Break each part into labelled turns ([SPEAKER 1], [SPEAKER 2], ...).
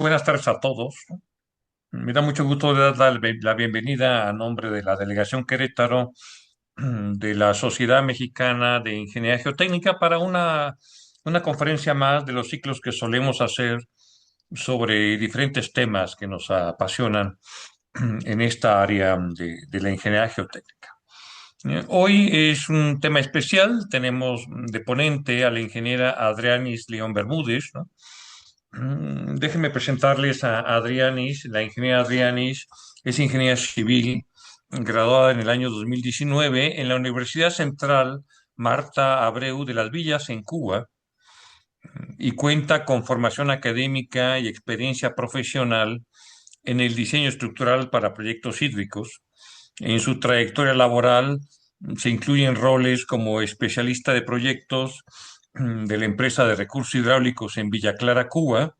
[SPEAKER 1] Buenas tardes a todos. Me da mucho gusto dar la bienvenida a nombre de la Delegación Querétaro de la Sociedad Mexicana de Ingeniería Geotécnica para una conferencia más de los ciclos que solemos hacer sobre diferentes temas que nos apasionan en esta área de la ingeniería geotécnica. Hoy es un tema especial. Tenemos de ponente a la ingeniera Adrianis León Bermúdez, ¿no? Déjenme presentarles a Adrianis. La ingeniera Adrianis es ingeniera civil, graduada en el año 2019 en la Universidad Central Marta Abreu de las Villas en Cuba y cuenta con formación académica y experiencia profesional en el diseño estructural para proyectos hídricos. En su trayectoria laboral se incluyen roles como especialista de proyectos de la empresa de recursos hidráulicos en Villa Clara, Cuba,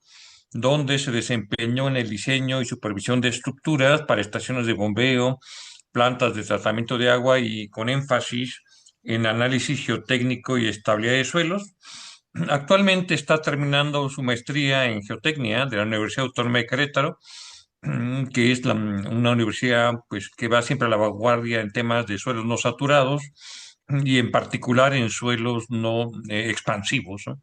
[SPEAKER 1] donde se desempeñó en el diseño y supervisión de estructuras para estaciones de bombeo, plantas de tratamiento de agua y con énfasis en análisis geotécnico y estabilidad de suelos. Actualmente está terminando su maestría en geotecnia de la Universidad Autónoma de Querétaro, que es una universidad pues, que va siempre a la vanguardia en temas de suelos no saturados y en particular en suelos no expansivos, ¿no?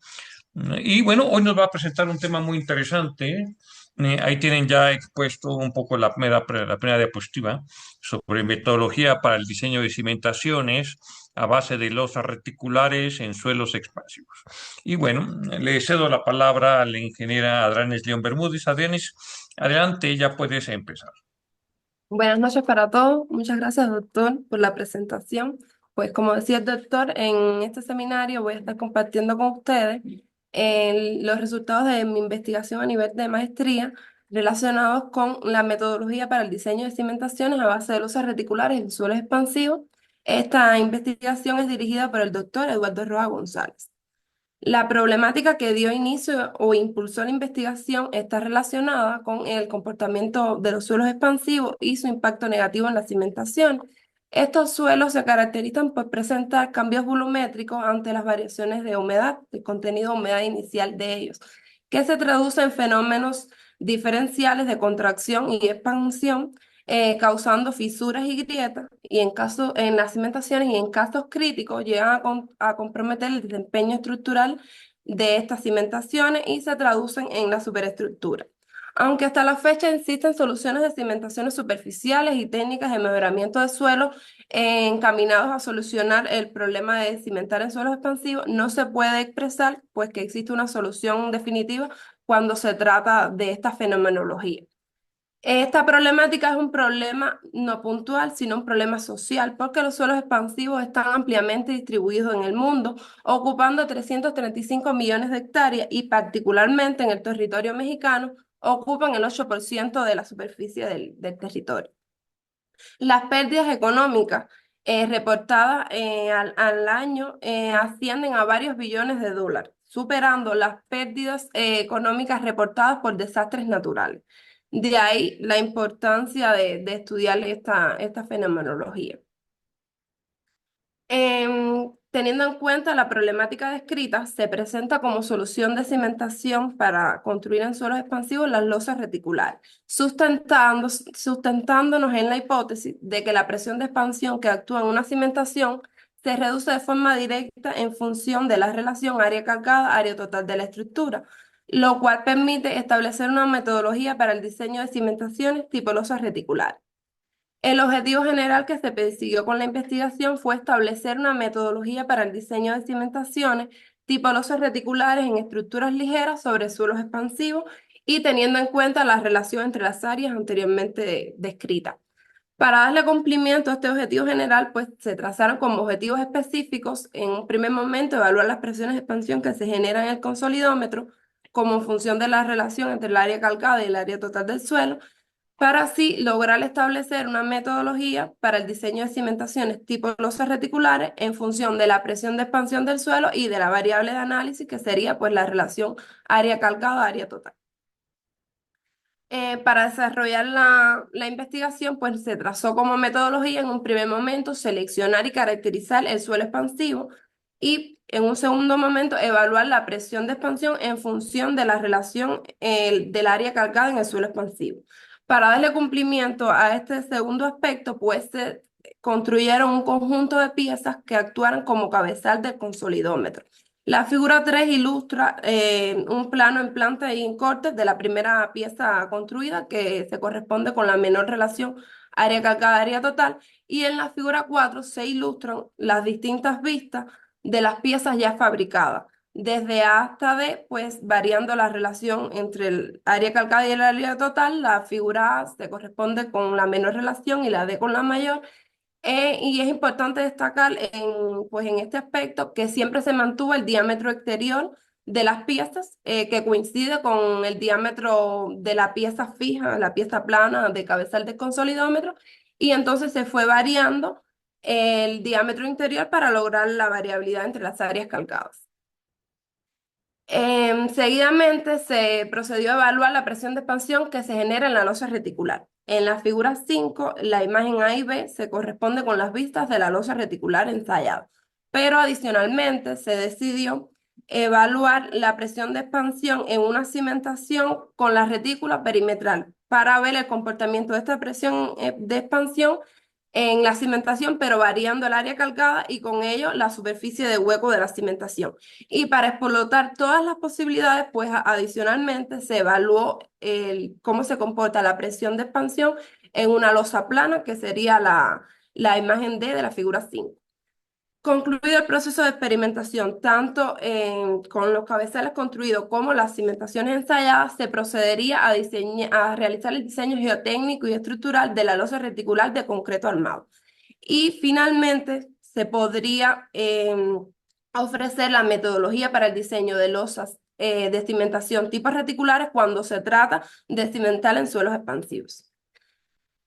[SPEAKER 1] Y bueno, hoy nos va a presentar un tema muy interesante. Ahí tienen ya expuesto un poco la primera diapositiva sobre metodología para el diseño de cimentaciones a base de losas reticulares en suelos expansivos. Y bueno, le cedo la palabra a la ingeniera Adranes León Bermúdez. Adrianes, adelante, ya puedes empezar.
[SPEAKER 2] Buenas noches para todos. Muchas gracias, doctor, por la presentación. Pues como decía el doctor, en este seminario voy a estar compartiendo con ustedes los resultados de mi investigación a nivel de maestría relacionados con la metodología para el diseño de cimentaciones a base de losas reticulares en suelos expansivos. Esta investigación es dirigida por el doctor Eduardo Roa González. La problemática que dio inicio o impulsó la investigación está relacionada con el comportamiento de los suelos expansivos y su impacto negativo en la cimentación. Estos suelos se caracterizan por presentar cambios volumétricos ante las variaciones de humedad, el contenido de humedad inicial de ellos, que se traduce en fenómenos diferenciales de contracción y expansión, causando fisuras y grietas, y en las cimentaciones y en casos críticos llegan a comprometer el desempeño estructural de estas cimentaciones y se traducen en la superestructura. Aunque hasta la fecha existen soluciones de cimentaciones superficiales y técnicas de mejoramiento de suelo encaminados a solucionar el problema de cimentar en suelos expansivos, no se puede expresar pues que existe una solución definitiva cuando se trata de esta fenomenología. Esta problemática es un problema no puntual, sino un problema social, porque los suelos expansivos están ampliamente distribuidos en el mundo, ocupando 335 millones de hectáreas y particularmente en el territorio mexicano ocupan el 8% de la superficie del territorio. Las pérdidas económicas reportadas al año ascienden a varios billones de dólares, superando las pérdidas económicas reportadas por desastres naturales. De ahí la importancia de estudiar esta fenomenología. Teniendo en cuenta la problemática descrita, se presenta como solución de cimentación para construir en suelos expansivos las losas reticulares, sustentándonos en la hipótesis de que la presión de expansión que actúa en una cimentación se reduce de forma directa en función de la relación área cargada, área total de la estructura, lo cual permite establecer una metodología para el diseño de cimentaciones tipo losas reticulares. El objetivo general que se persiguió con la investigación fue establecer una metodología para el diseño de cimentaciones tipo losas reticulares en estructuras ligeras sobre suelos expansivos y teniendo en cuenta la relación entre las áreas anteriormente descritas. Para darle cumplimiento a este objetivo general, pues se trazaron como objetivos específicos. En un primer momento, evaluar las presiones de expansión que se generan en el consolidómetro como función de la relación entre el área calcada y el área total del suelo, para así lograr establecer una metodología para el diseño de cimentaciones tipo losas reticulares en función de la presión de expansión del suelo y de la variable de análisis que sería pues la relación área calcada-área total. Para desarrollar la investigación, pues se trazó como metodología en un primer momento seleccionar y caracterizar el suelo expansivo y en un segundo momento evaluar la presión de expansión en función de la relación del área cargada en el suelo expansivo. Para darle cumplimiento a este segundo aspecto, pues se construyeron un conjunto de piezas que actuaran como cabezal del consolidómetro. La figura 3 ilustra un plano en planta y en corte de la primera pieza construida que se corresponde con la menor relación área cargada, área total, y en la figura 4 se ilustran las distintas vistas de las piezas ya fabricadas, desde A hasta D, pues variando la relación entre el área calcada y el área total. La figura A se corresponde con la menor relación y la D con la mayor. Y es importante destacar pues en este aspecto que siempre se mantuvo el diámetro exterior de las piezas, que coincide con el diámetro de la pieza fija, la pieza plana de cabezal del consolidómetro, y entonces se fue variando el diámetro interior para lograr la variabilidad entre las áreas calcadas. Seguidamente se procedió a evaluar la presión de expansión que se genera en la losa reticular. En la figura 5, la imagen A y B se corresponde con las vistas de la losa reticular ensayada, pero adicionalmente se decidió evaluar la presión de expansión en una cimentación con la retícula perimetral para ver el comportamiento de esta presión de expansión en la cimentación, pero variando el área calcada y con ello la superficie de hueco de la cimentación. Y para explotar todas las posibilidades, pues adicionalmente se evaluó cómo se comporta la presión de expansión en una losa plana, que sería la imagen D de la figura 5. Concluido el proceso de experimentación, tanto con los cabezales construidos como las cimentaciones ensayadas, se procedería a realizar el diseño geotécnico y estructural de la losa reticular de concreto armado. Y finalmente se podría ofrecer la metodología para el diseño de losas de cimentación tipo reticulares cuando se trata de cimentar en suelos expansivos.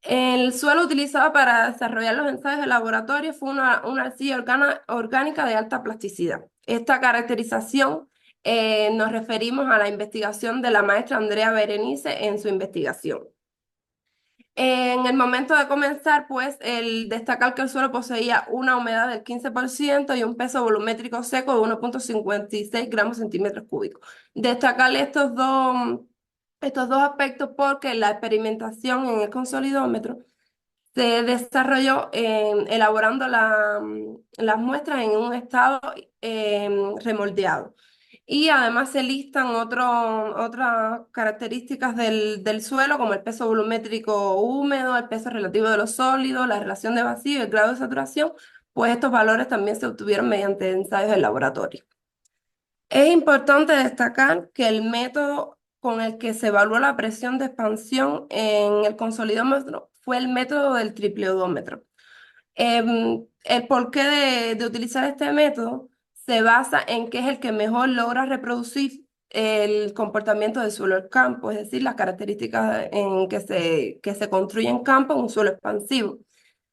[SPEAKER 2] El suelo utilizado para desarrollar los ensayos de laboratorio fue una arcilla orgánica de alta plasticidad. Esta caracterización nos referimos a la investigación de la maestra Andrea Berenice en su investigación. En el momento de comenzar, pues, el destacar que el suelo poseía una humedad del 15% y un peso volumétrico seco de 1,56 gramos centímetros cúbicos. Destacar estos dos aspectos porque la experimentación en el consolidómetro se desarrolló elaborando las muestras en un estado remoldeado. Y además se listan otras características del suelo, como el peso volumétrico húmedo, el peso relativo de los sólidos, la relación de vacío y el grado de saturación, pues estos valores también se obtuvieron mediante ensayos de laboratorio. Es importante destacar que el método con el que se evaluó la presión de expansión en el consolidómetro fue el método del tripleodómetro. El porqué de utilizar este método se basa en que es el que mejor logra reproducir el comportamiento del suelo del campo, es decir, las características en que se construye en campo en un suelo expansivo.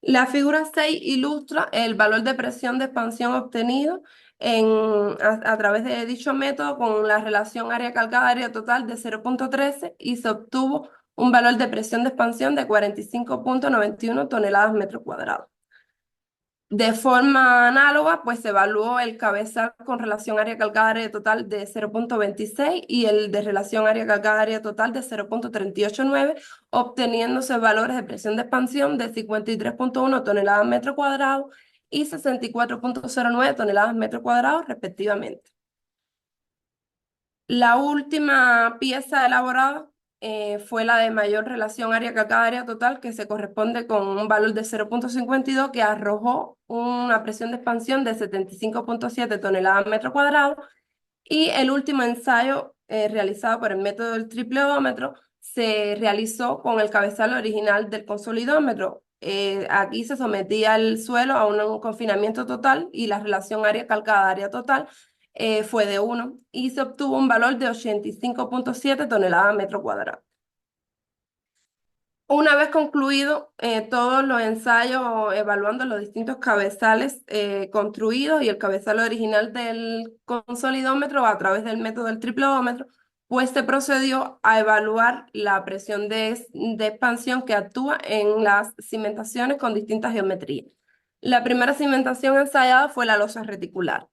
[SPEAKER 2] La figura 6 ilustra el valor de presión de expansión obtenido a través de dicho método con la relación área calcada área total de 0,13 y se obtuvo un valor de presión de expansión de 45,91 toneladas metro cuadrado. De forma análoga, pues se evaluó el cabezal con relación área calcada área total de 0,26 y el de relación área calcada área total de 0,389, obteniéndose valores de presión de expansión de 53,1 toneladas metro cuadrado y 64,09 toneladas metro cuadrado, respectivamente. La última pieza elaborada fue la de mayor relación área calcada área total, que se corresponde con un valor de 0,52 que arrojó una presión de expansión de 75,7 toneladas metro cuadrado. Y el último ensayo realizado por el método del triple odómetro se realizó con el cabezal original del consolidómetro. Aquí se sometía el suelo a un confinamiento total y la relación área calcada área total fue de 1 y se obtuvo un valor de 85,7 toneladas metro cuadrado. Una vez concluido todos los ensayos evaluando los distintos cabezales construidos y el cabezal original del consolidómetro a través del método del triplodómetro, pues se procedió a evaluar la presión de expansión que actúa en las cimentaciones con distintas geometrías. La primera cimentación ensayada fue la losa reticular.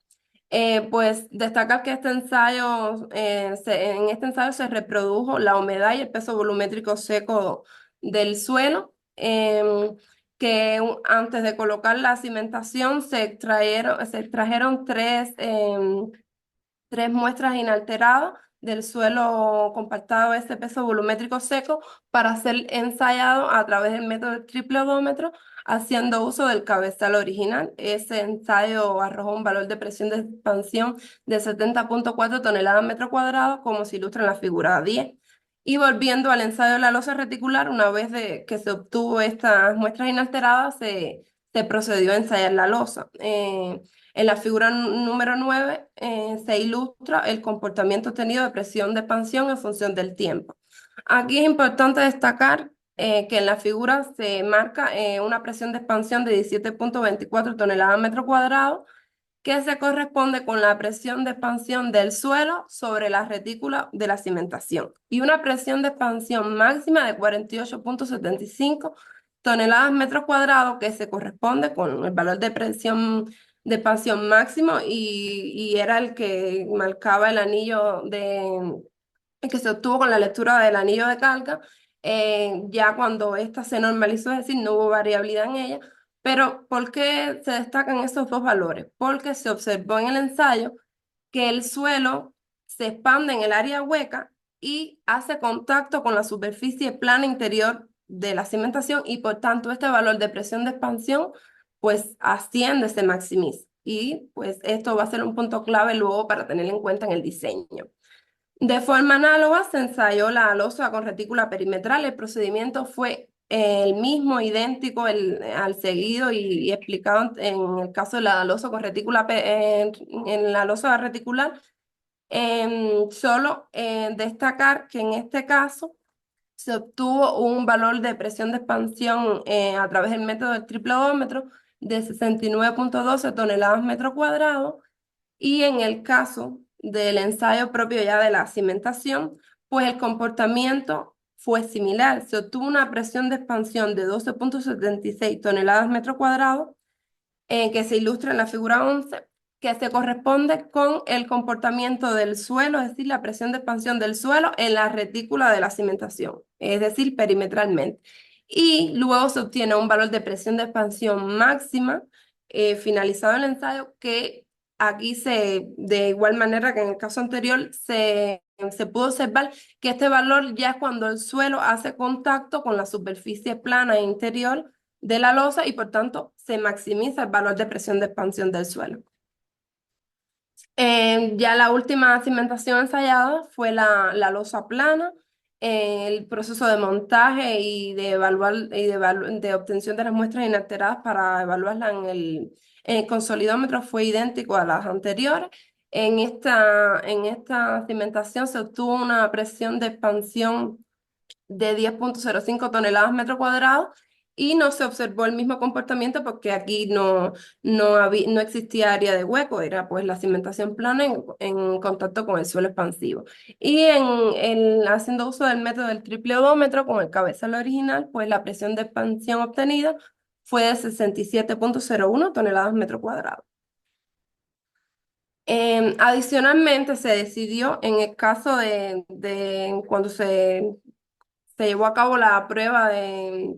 [SPEAKER 2] Pues destacar que este ensayo, en este ensayo se reprodujo la humedad y el peso volumétrico seco del suelo, que antes de colocar la cimentación se extrajeron tres muestras inalteradas del suelo compactado de ese peso volumétrico seco para ser ensayado a través del método del triple odómetro, haciendo uso del cabezal original. Ese ensayo arrojó un valor de presión de expansión de 70,4 toneladas metro cuadrado, como se ilustra en la figura 10. Y volviendo al ensayo de la losa reticular, una vez que se obtuvo estas muestras inalteradas, se procedió a ensayar la losa. En la figura número 9 se ilustra el comportamiento tenido de presión de expansión en función del tiempo. Aquí es importante destacar que en la figura se marca una presión de expansión de 17,24 toneladas metro cuadrado, que se corresponde con la presión de expansión del suelo sobre la retícula de la cimentación, y una presión de expansión máxima de 48,75 toneladas metros cuadrados, que se corresponde con el valor de presión de expansión máximo y era el que marcaba el anillo que se obtuvo con la lectura del anillo de carga, ya cuando esta se normalizó, es decir, no hubo variabilidad en ella. Pero ¿por qué se destacan esos dos valores? Porque se observó en el ensayo que el suelo se expande en el área hueca y hace contacto con la superficie plana interior de la cimentación, y por tanto este valor de presión de expansión pues asciende, se maximiza. Y pues esto va a ser un punto clave luego para tener en cuenta en el diseño. De forma análoga, se ensayó la losa con retícula perimetral. El procedimiento fue el mismo, idéntico al seguido y explicado en el caso de la losa con retícula, en la losa reticular. Solo destacar que en este caso se obtuvo un valor de presión de expansión a través del método del triple odómetro de 69,12 toneladas metro cuadrado, y en el caso del ensayo propio ya de la cimentación, pues el comportamiento fue similar. Se obtuvo una presión de expansión de 12,76 toneladas metro cuadrado, que se ilustra en la figura 11, que se corresponde con el comportamiento del suelo, es decir, la presión de expansión del suelo en la retícula de la cimentación, es decir, perimetralmente. Y luego se obtiene un valor de presión de expansión máxima, finalizado el ensayo, que aquí de igual manera que en el caso anterior, se pudo observar que este valor ya es cuando el suelo hace contacto con la superficie plana interior de la losa, y por tanto se maximiza el valor de presión de expansión del suelo. Ya la última cimentación ensayada fue la losa plana. El proceso de montaje y de evaluar de obtención de las muestras inalteradas para evaluarla en el consolidómetro fue idéntico a las anteriores. En esta cimentación se obtuvo una presión de expansión de 10,05 toneladas metro cuadrado, y no se observó el mismo comportamiento porque aquí no existía área de hueco, era pues la cimentación plana en contacto con el suelo expansivo. Y haciendo uso del método del triple odómetro con el cabezal original, pues la presión de expansión obtenida fue de 67,01 toneladas metro cuadrado. Adicionalmente, se decidió en el caso de cuando se llevó a cabo la prueba de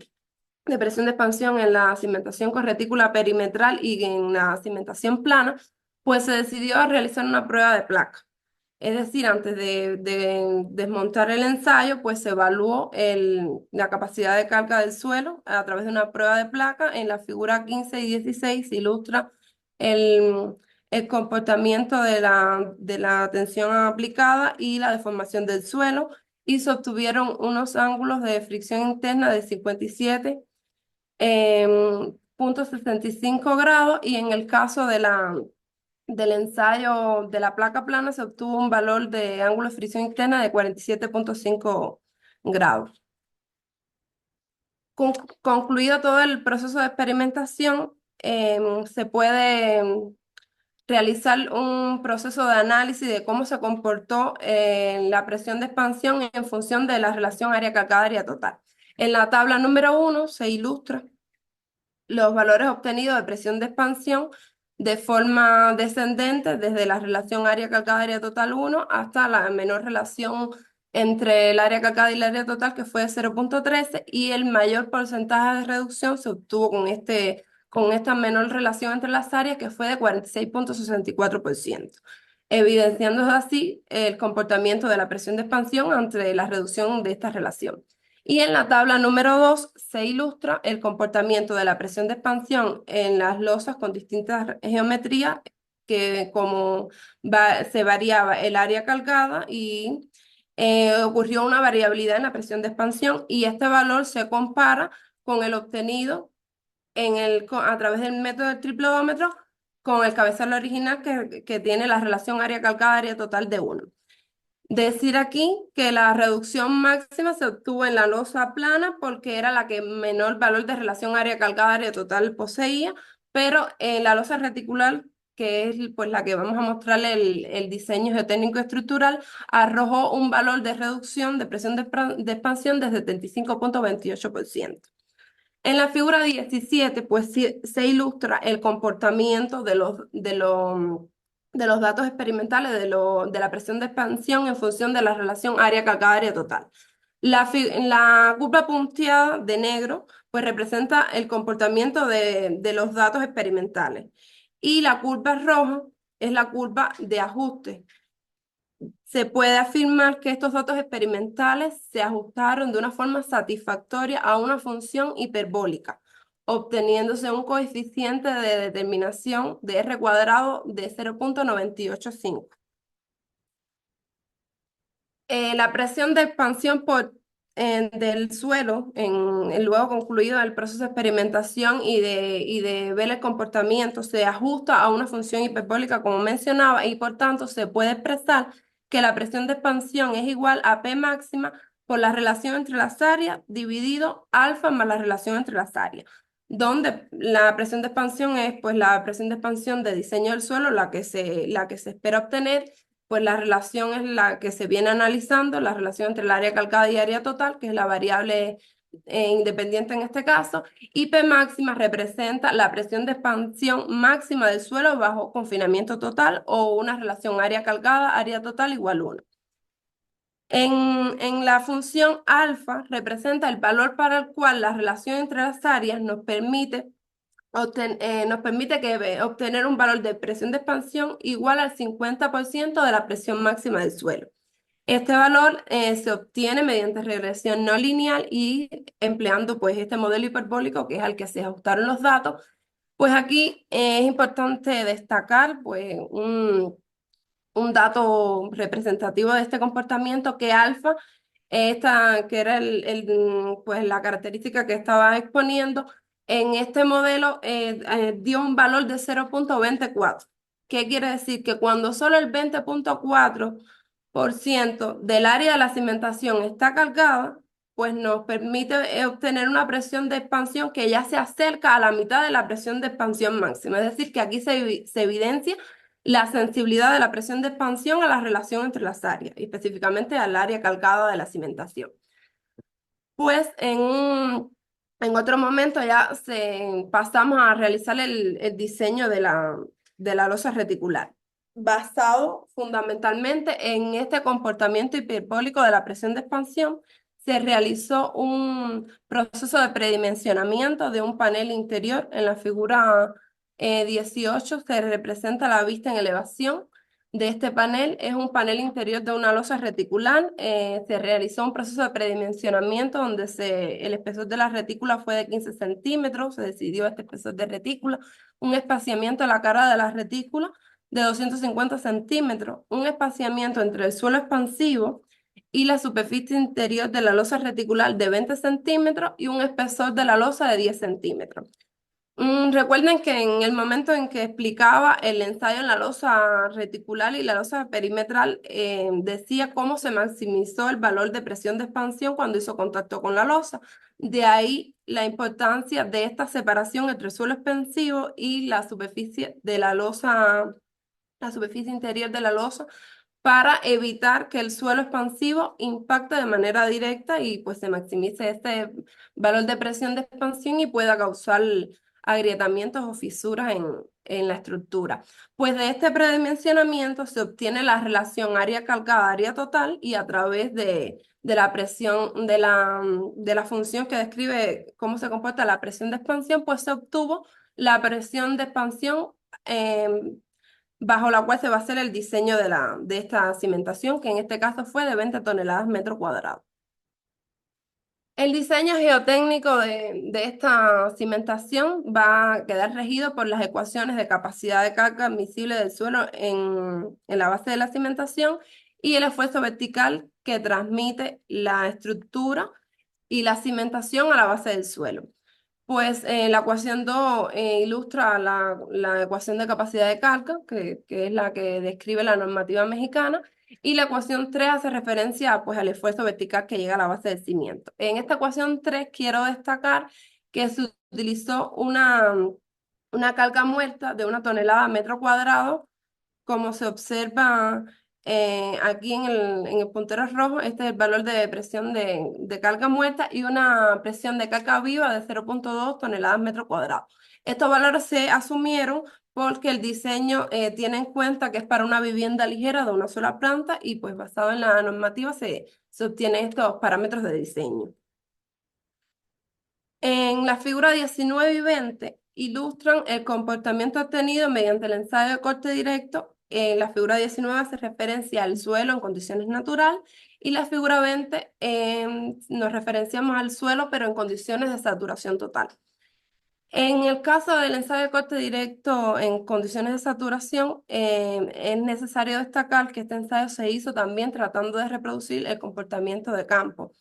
[SPEAKER 2] presión de expansión en la cimentación con retícula perimetral y en la cimentación plana, pues se decidió a realizar una prueba de placa. Es decir, antes de desmontar el ensayo, pues se evaluó la capacidad de carga del suelo a través de una prueba de placa. En la figura 15 y 16 se ilustra el, el comportamiento de la tensión aplicada y la deformación del suelo, y se obtuvieron unos ángulos de fricción interna de 57 punto 65 grados, y en el caso del ensayo de la placa plana se obtuvo un valor de ángulo de fricción interna de 47,5 grados. Concluido todo el proceso de experimentación, se puede realizar un proceso de análisis de cómo se comportó la presión de expansión en función de la relación área cargada área total. En la tabla número 1 se ilustra los valores obtenidos de presión de expansión de forma descendente desde la relación área calcada área total 1 hasta la menor relación entre el área calcada y el área total, que fue de 0,13, y el mayor porcentaje de reducción se obtuvo con esta menor relación entre las áreas, que fue de 46,64%, evidenciando así el comportamiento de la presión de expansión ante la reducción de esta relación. Y en la tabla número 2 se ilustra el comportamiento de la presión de expansión en las losas con distintas geometrías, que como se variaba el área calcada y ocurrió una variabilidad en la presión de expansión, y este valor se compara con el obtenido a través del método del triplodómetro con el cabezal original que tiene la relación área calcada área total de 1. Decir aquí que la reducción máxima se obtuvo en la losa plana porque era la que menor valor de relación área calcada área total poseía, pero en la losa reticular, que es pues la que vamos a mostrarle el diseño geotécnico estructural, arrojó un valor de reducción de presión de expansión de 75,28%. En la figura 17, pues se ilustra el comportamiento de los datos experimentales de la presión de expansión en función de la relación área calcada área total. La curva punteada de negro, pues representa el comportamiento de los datos experimentales. Y la curva roja es la curva de ajuste. Se puede afirmar que estos datos experimentales se ajustaron de una forma satisfactoria a una función hiperbólica, obteniéndose un coeficiente de determinación de R cuadrado de 0,985. La presión de expansión del suelo, luego concluido el proceso de experimentación y de ver el comportamiento, se ajusta a una función hiperbólica, como mencionaba, y por tanto se puede expresar que la presión de expansión es igual a P máxima por la relación entre las áreas dividido alfa más la relación entre las áreas, donde la presión de expansión es pues la presión de expansión de diseño del suelo, la que se espera obtener, pues la relación es la que se viene analizando, la relación entre el área calcada y área total, que es la variable independiente en este caso, y P máxima representa la presión de expansión máxima del suelo bajo confinamiento total, o una relación área calcada, área total igual 1. En la función alfa representa el valor para el cual la relación entre las áreas obtener un valor de presión de expansión igual al 50% de la presión máxima del suelo. Este valor se obtiene mediante regresión no lineal y empleando pues este modelo hiperbólico, que es al que se ajustaron los datos. Pues aquí es importante destacar pues un dato representativo de este comportamiento, que alfa, que era pues la característica que estaba exponiendo, en este modelo dio un valor de 0,24. ¿Qué quiere decir? Que cuando solo el 20,4% del área de la cimentación está cargada, pues nos permite obtener una presión de expansión que ya se acerca a la mitad de la presión de expansión máxima. Es decir, que aquí se evidencia la sensibilidad de la presión de expansión a la relación entre las áreas, y específicamente al área calcada de la cimentación. Pues en otro momento ya pasamos a realizar el diseño de la losa reticular, basado fundamentalmente en este comportamiento hiperbólico de la presión de expansión. Se realizó un proceso de predimensionamiento de un panel interior. En la figura 18 se representa la vista en elevación de este panel. Es un panel interior de una losa reticular. Se realizó un proceso de predimensionamiento donde el espesor de la retícula fue de 15 centímetros. Se decidió este espesor de retícula, un espaciamiento a la cara de la retícula de 250 centímetros, un espaciamiento entre el suelo expansivo y la superficie interior de la losa reticular de 20 centímetros, y un espesor de la losa de 10 centímetros. Recuerden que en el momento en que explicaba el ensayo en la losa reticular y la losa perimetral, decía cómo se maximizó el valor de presión de expansión cuando hizo contacto con la losa. De ahí la importancia de esta separación entre el suelo expansivo y la superficie de la superficie interior de la losa, para evitar que el suelo expansivo impacte de manera directa y pues se maximice este valor de presión de expansión y pueda causar agrietamientos o fisuras en la estructura. Pues de este predimensionamiento se obtiene la relación área calcada, área total, y a través de la presión, de la función que describe cómo se comporta la presión de expansión, pues se obtuvo la presión de expansión bajo la cual se va a hacer el diseño de esta cimentación, que en este caso fue de 20 toneladas metro cuadrado. El diseño geotécnico de esta cimentación va a quedar regido por las ecuaciones de capacidad de carga admisible del suelo en la base de la cimentación y el esfuerzo vertical que transmite la estructura y la cimentación a la base del suelo. Pues la ecuación 2 ilustra la ecuación de capacidad de carga, que es la que describe la normativa mexicana, y la ecuación 3 hace referencia pues, al esfuerzo vertical que llega a la base del cimiento. En esta ecuación 3 quiero destacar que se utilizó una carga muerta de 1 tonelada metro cuadrado como se observa aquí en el puntero rojo, este es el valor de presión de carga muerta y una presión de carga viva de 0,2 toneladas metro cuadrado. Estos valores se asumieron porque el diseño tiene en cuenta que es para una vivienda ligera de una sola planta y pues basado en la normativa se obtienen estos parámetros de diseño. En la figura 19 y 20 ilustran el comportamiento obtenido mediante el ensayo de corte directo. En la figura 19 hace referencia al suelo en condiciones naturales y la figura 20 nos referenciamos al suelo pero en condiciones de saturación total. En el caso del ensayo de corte directo en condiciones de saturación, es necesario destacar que este ensayo se hizo también tratando de reproducir el comportamiento de campo.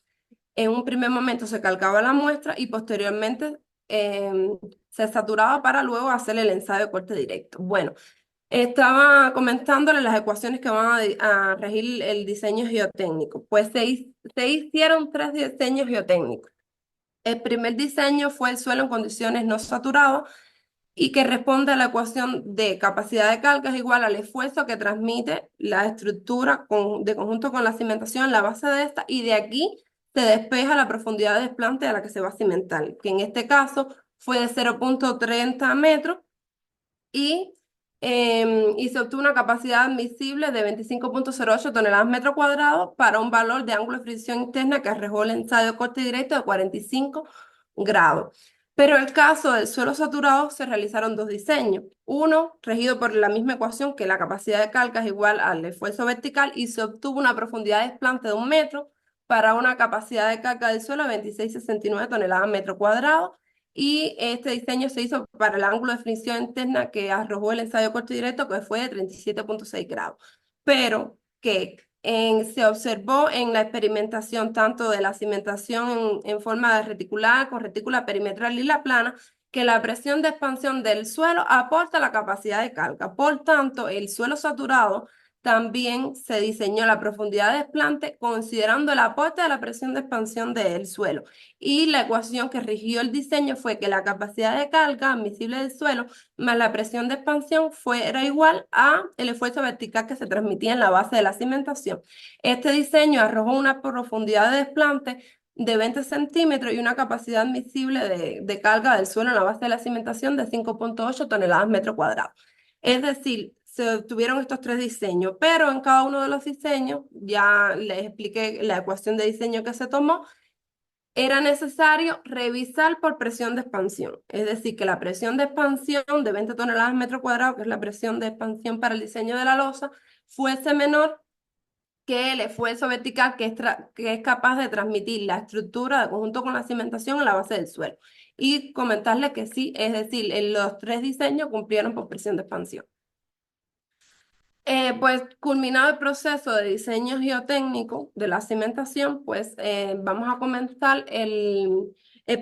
[SPEAKER 2] En un primer momento se calcaba la muestra y posteriormente se saturaba para luego hacer el ensayo de corte directo. Bueno, estaba comentándole las ecuaciones que van a regir el diseño geotécnico. Pues se hicieron tres diseños geotécnicos. El primer diseño fue el suelo en condiciones no saturadas y que responde a la ecuación de capacidad de carga es igual al esfuerzo que transmite la estructura de conjunto con la cimentación en la base de esta y de aquí se despeja la profundidad de desplante a la que se va a cimentar, que en este caso fue de 0,30 metros y, y se obtuvo una capacidad admisible de 25,08 toneladas metro cuadrado para un valor de ángulo de fricción interna que arrojó el ensayo de corte directo de 45 grados. Pero en el caso del suelo saturado se realizaron dos diseños. Uno, regido por la misma ecuación que la capacidad de carga es igual al esfuerzo vertical y se obtuvo una profundidad de desplante de 1 metro para una capacidad de carga del suelo de 26,69 toneladas metro cuadrado y este diseño se hizo para el ángulo de fricción interna que arrojó el ensayo corto y directo, que fue de 37,6 grados. Pero que se observó en la experimentación tanto de la cimentación en forma de reticular, con retícula perimetral y la plana, que la presión de expansión del suelo aporta la capacidad de carga. Por tanto, el suelo saturado también se diseñó la profundidad de desplante considerando el aporte de la presión de expansión del suelo y la ecuación que rigió el diseño fue que la capacidad de carga admisible del suelo más la presión de expansión era igual a el esfuerzo vertical que se transmitía en la base de la cimentación. Este diseño arrojó una profundidad de desplante de 20 centímetros y una capacidad admisible de carga del suelo en la base de la cimentación de 5,8 toneladas metro cuadrado. Es decir, se obtuvieron estos tres diseños, pero en cada uno de los diseños, ya les expliqué la ecuación de diseño que se tomó, era necesario revisar por presión de expansión. Es decir, que la presión de expansión de 20 toneladas metro cuadrado, que es la presión de expansión para el diseño de la losa, fuese menor que el esfuerzo vertical que es capaz de transmitir la estructura de conjunto con la cimentación en la base del suelo. Y comentarles que sí, es decir, en los tres diseños cumplieron por presión de expansión. Pues culminado el proceso de diseño geotécnico de la cimentación, pues vamos a comenzar el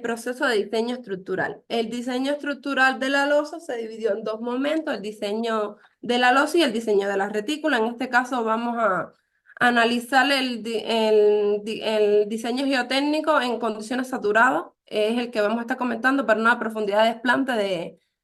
[SPEAKER 2] proceso de diseño estructural. El diseño estructural de la losa se dividió en dos momentos, el diseño de la losa y el diseño de la retícula. En este caso vamos a analizar el diseño geotécnico en condiciones saturadas, es el que vamos a estar comentando para una profundidad de desplante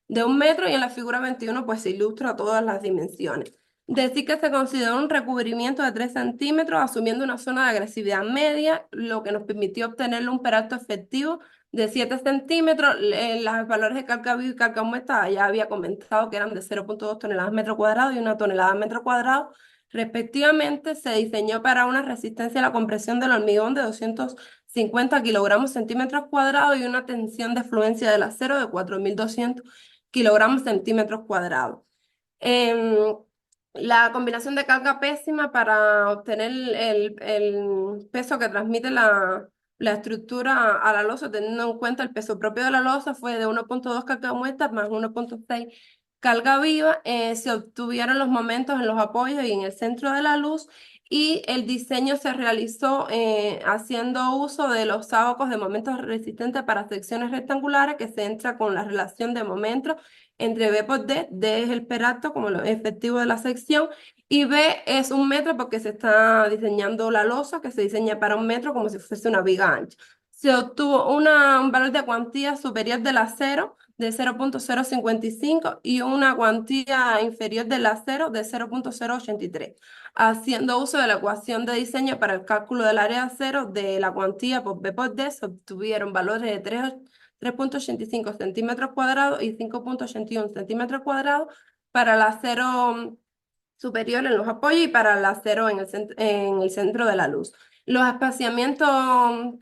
[SPEAKER 2] de 1 metro y en la figura 21 pues se ilustra todas las dimensiones. Decir que se consideró un recubrimiento de 3 centímetros, asumiendo una zona de agresividad media, lo que nos permitió obtener un peracto efectivo de 7 centímetros. Los valores de carga viva y carga muerta ya había comentado que eran de 0,2 toneladas metro cuadrado y 1 tonelada metro cuadrado. Respectivamente, se diseñó para una resistencia a la compresión del hormigón de 250 kilogramos centímetros cuadrados y una tensión de fluencia del acero de 4.200 kilogramos centímetros cuadrados. Em, la combinación de carga pésima para obtener el peso que transmite la estructura a la losa, teniendo en cuenta el peso propio de la losa, fue de 1,2 carga muerta más 1,6 carga viva. Se obtuvieron los momentos en los apoyos y en el centro de la luz. Y el diseño se realizó haciendo uso de los sábacos de momentos resistentes para secciones rectangulares, que se entra con la relación de momentos entre B por D. D es el perato como lo efectivo de la sección, y B es 1 metro porque se está diseñando la losa, que se diseña para 1 metro como si fuese una viga ancha. Se obtuvo un valor de cuantía superior del acero de 0,055 y una cuantía inferior del acero de 0,083, haciendo uso de la ecuación de diseño para el cálculo del área de acero de la cuantía por B por D. Se obtuvieron valores de 3,85 centímetros cuadrados y 5,81 centímetros cuadrados para el acero superior en los apoyos y para el acero en el centro de la luz. Los espaciamientos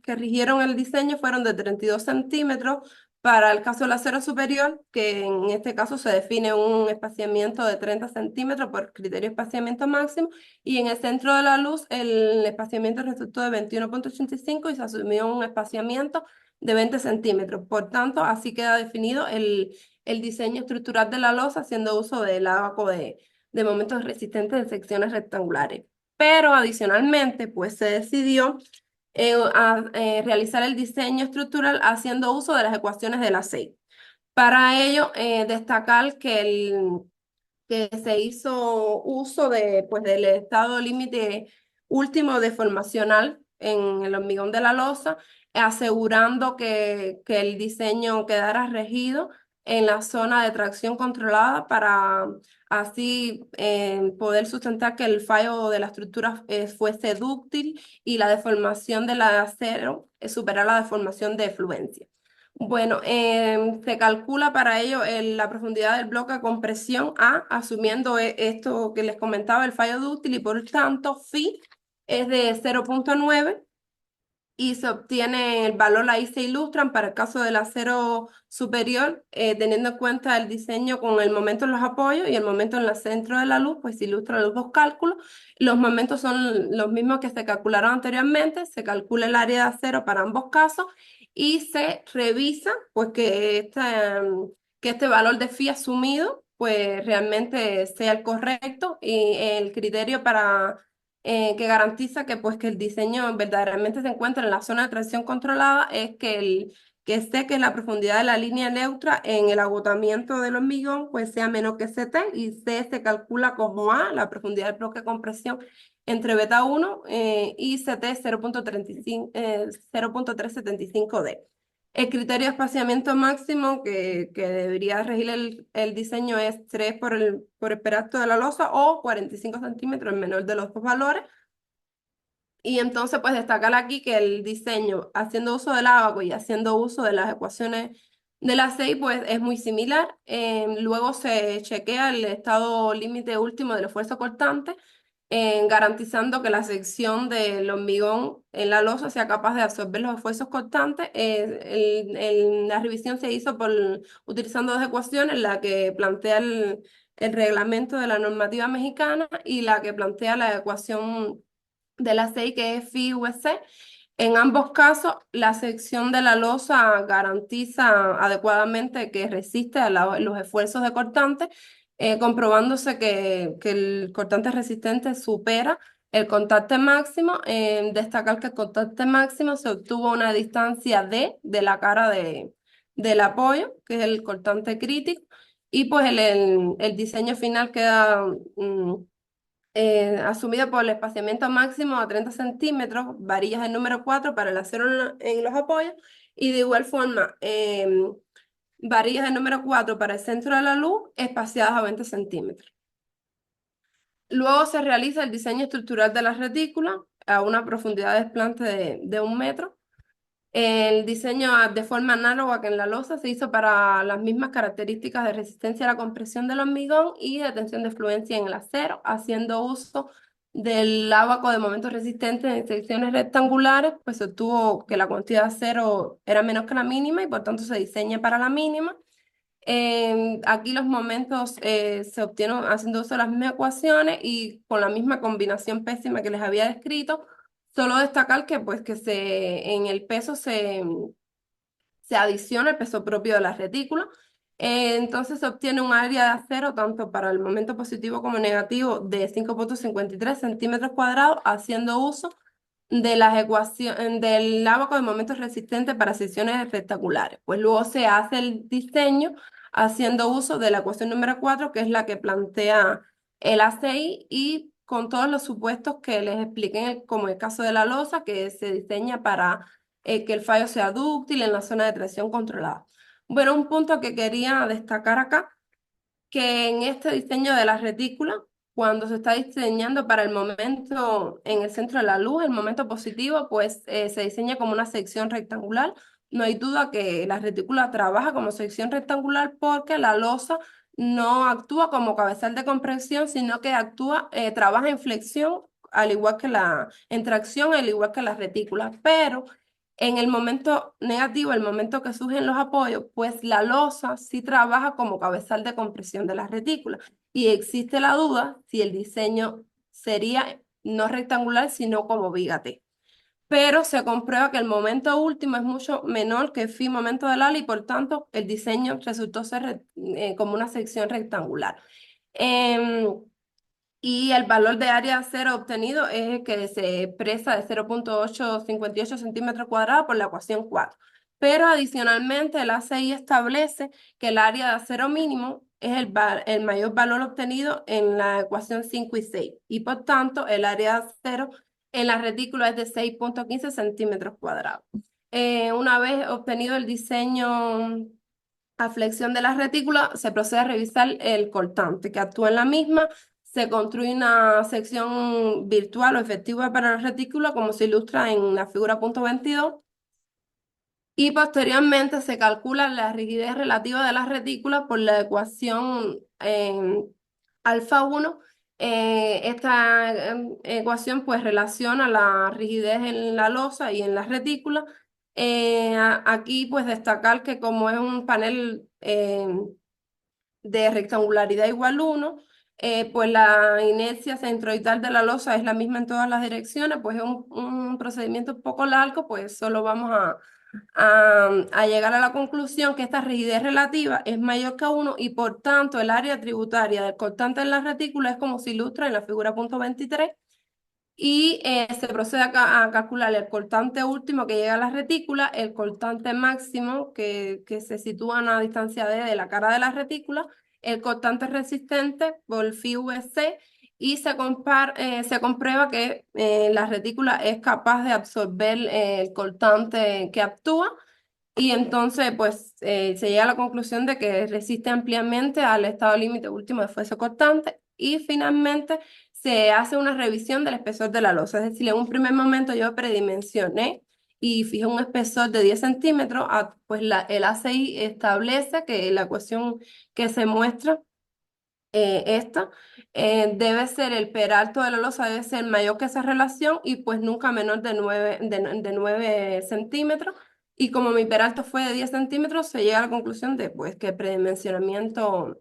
[SPEAKER 2] que rigieron el diseño fueron de 32 centímetros para el caso del acero superior, que en este caso se define un espaciamiento de 30 centímetros por criterio de espaciamiento máximo, y en el centro de la luz el espaciamiento resultó de 21,85 y se asumió un espaciamiento de 20 centímetros. Por tanto, así queda definido el diseño estructural de la losa haciendo uso del abaco de momentos resistentes de secciones rectangulares. Pero adicionalmente, pues se decidió realizar el diseño estructural haciendo uso de las ecuaciones de la SEI. Para ello, destacar que se hizo uso pues, del estado límite último deformacional en el hormigón de la losa, asegurando que el diseño quedara regido en la zona de tracción controlada para así poder sustentar que el fallo de la estructura fuese dúctil y la deformación del acero superara la deformación de fluencia. Bueno, se calcula para ello la profundidad del bloque a compresión A, asumiendo esto que les comentaba, el fallo dúctil, y por tanto phi es de 0,9 y se obtiene el valor, ahí se ilustran para el caso del acero superior, teniendo en cuenta el diseño con el momento en los apoyos y el momento en el centro de la luz, pues se ilustran los dos cálculos. Los momentos son los mismos que se calcularon anteriormente, se calcula el área de acero para ambos casos y se revisa pues que este valor de phi asumido pues realmente sea el correcto, y el criterio para que garantiza que, pues, que el diseño verdaderamente se encuentra en la zona de tracción controlada es que esté que la profundidad de la línea neutra en el agotamiento del hormigón pues sea menor que CT, y C se calcula como A, la profundidad del bloque de compresión entre beta 1 y CT 0,375D. El criterio de espaciamiento máximo que debería regir el diseño es 3 por el perasto de la losa o 45 centímetros, el menor de los dos valores. Y entonces, pues destacar aquí que el diseño, haciendo uso del ábaco y haciendo uso de las ecuaciones de la SEI, pues es muy similar. Luego se chequea el estado límite último del esfuerzo cortante, garantizando que la sección del hormigón en la losa sea capaz de absorber los esfuerzos cortantes. La revisión se hizo utilizando dos ecuaciones, la que plantea el reglamento de la normativa mexicana y la que plantea la ecuación de la SEI, que es FI-UC. En ambos casos, la sección de la losa garantiza adecuadamente que resiste a los esfuerzos de cortante, comprobándose que el cortante resistente supera el cortante máximo. Destacar que el cortante máximo se obtuvo a una distancia D de la cara del apoyo, que es el cortante crítico, y pues el diseño final queda asumido por el espaciamiento máximo a 30 centímetros, varillas del número 4 para el acero en los apoyos, y de igual forma varillas del número 4 para el centro de la luz, espaciadas a 20 centímetros. Luego se realiza el diseño estructural de la retícula a una profundidad de desplante de 1 metro. El diseño de forma análoga que en la losa se hizo para las mismas características de resistencia a la compresión del hormigón y de tensión de fluencia en el acero, haciendo uso del ábaco de momentos resistentes en secciones rectangulares, pues se obtuvo que la cantidad de acero era menos que la mínima y por tanto se diseña para la mínima. Aquí los momentos se obtienen haciendo uso de las mismas ecuaciones y con la misma combinación pésima que les había descrito. Solo destacar que pues que en el peso se adiciona el peso propio de la retícula. Entonces se obtiene un área de acero tanto para el momento positivo como negativo de 5,53 centímetros cuadrados, haciendo uso de las ecuaciones del ábaco de momentos resistentes para secciones espectaculares. Pues luego se hace el diseño haciendo uso de la ecuación número 4, que es la que plantea el ACI, y con todos los supuestos que les expliqué, como el caso de la losa, que se diseña para que el fallo sea dúctil en la zona de tracción controlada. Bueno, un punto que quería destacar acá que en este diseño de la retícula, cuando se está diseñando para el momento en el centro de la luz, el momento positivo, pues se diseña como una sección rectangular. No hay duda que la retícula trabaja como sección rectangular porque la losa no actúa como cabezal de compresión, sino que trabaja en flexión, al igual que en tracción, al igual que la retícula. Pero en el momento negativo, el momento que surgen los apoyos, pues la losa sí trabaja como cabezal de compresión de la retícula. Y existe la duda si el diseño sería no rectangular, sino como viga T. Pero se comprueba que el momento último es mucho menor que el phi momento del ala y por tanto el diseño resultó ser como una sección rectangular. Em, y el valor de área cero obtenido es el que se expresa de 0,858 centímetros cuadrados por la ecuación 4. Pero adicionalmente el ACI establece que el área de acero mínimo es el mayor valor obtenido en la ecuación 5 y 6. Y por tanto el área de acero en la retícula es de 6,15 centímetros cuadrados. Una vez obtenido el diseño a flexión de la retícula, se procede a revisar el cortante que actúa en la misma. Se construye una sección virtual o efectiva para la retícula, como se ilustra en la figura punto 22. Y posteriormente se calcula la rigidez relativa de la retícula por la ecuación alfa 1. Esta ecuación pues relaciona la rigidez en la losa y en la retícula. Aquí pues destacar que como es un panel de rectangularidad igual 1, pues la inercia centroidal de la losa es la misma en todas las direcciones, pues es un procedimiento un poco largo, pues solo vamos a llegar a la conclusión que esta rigidez relativa es mayor que 1 y por tanto el área tributaria del cortante en la retícula es como se ilustra en la figura punto 23 y se procede a calcular el cortante último que llega a la retícula, el cortante máximo que se sitúa a una distancia de la cara de la retícula, el cortante resistente por phi VC y se comprueba que la retícula es capaz de absorber el cortante que actúa y entonces pues se llega a la conclusión de que resiste ampliamente al estado límite último de fuerza cortante y finalmente se hace una revisión del espesor de la losa. Es decir, en un primer momento yo predimensioné y fijé un espesor de 10 centímetros, pues el ACI establece que la ecuación que se muestra, esta, debe ser el peralto de la losa, debe ser mayor que esa relación y pues nunca menor de 9 centímetros. Y como mi peralto fue de 10 centímetros, se llega a la conclusión de pues, que el predimensionamiento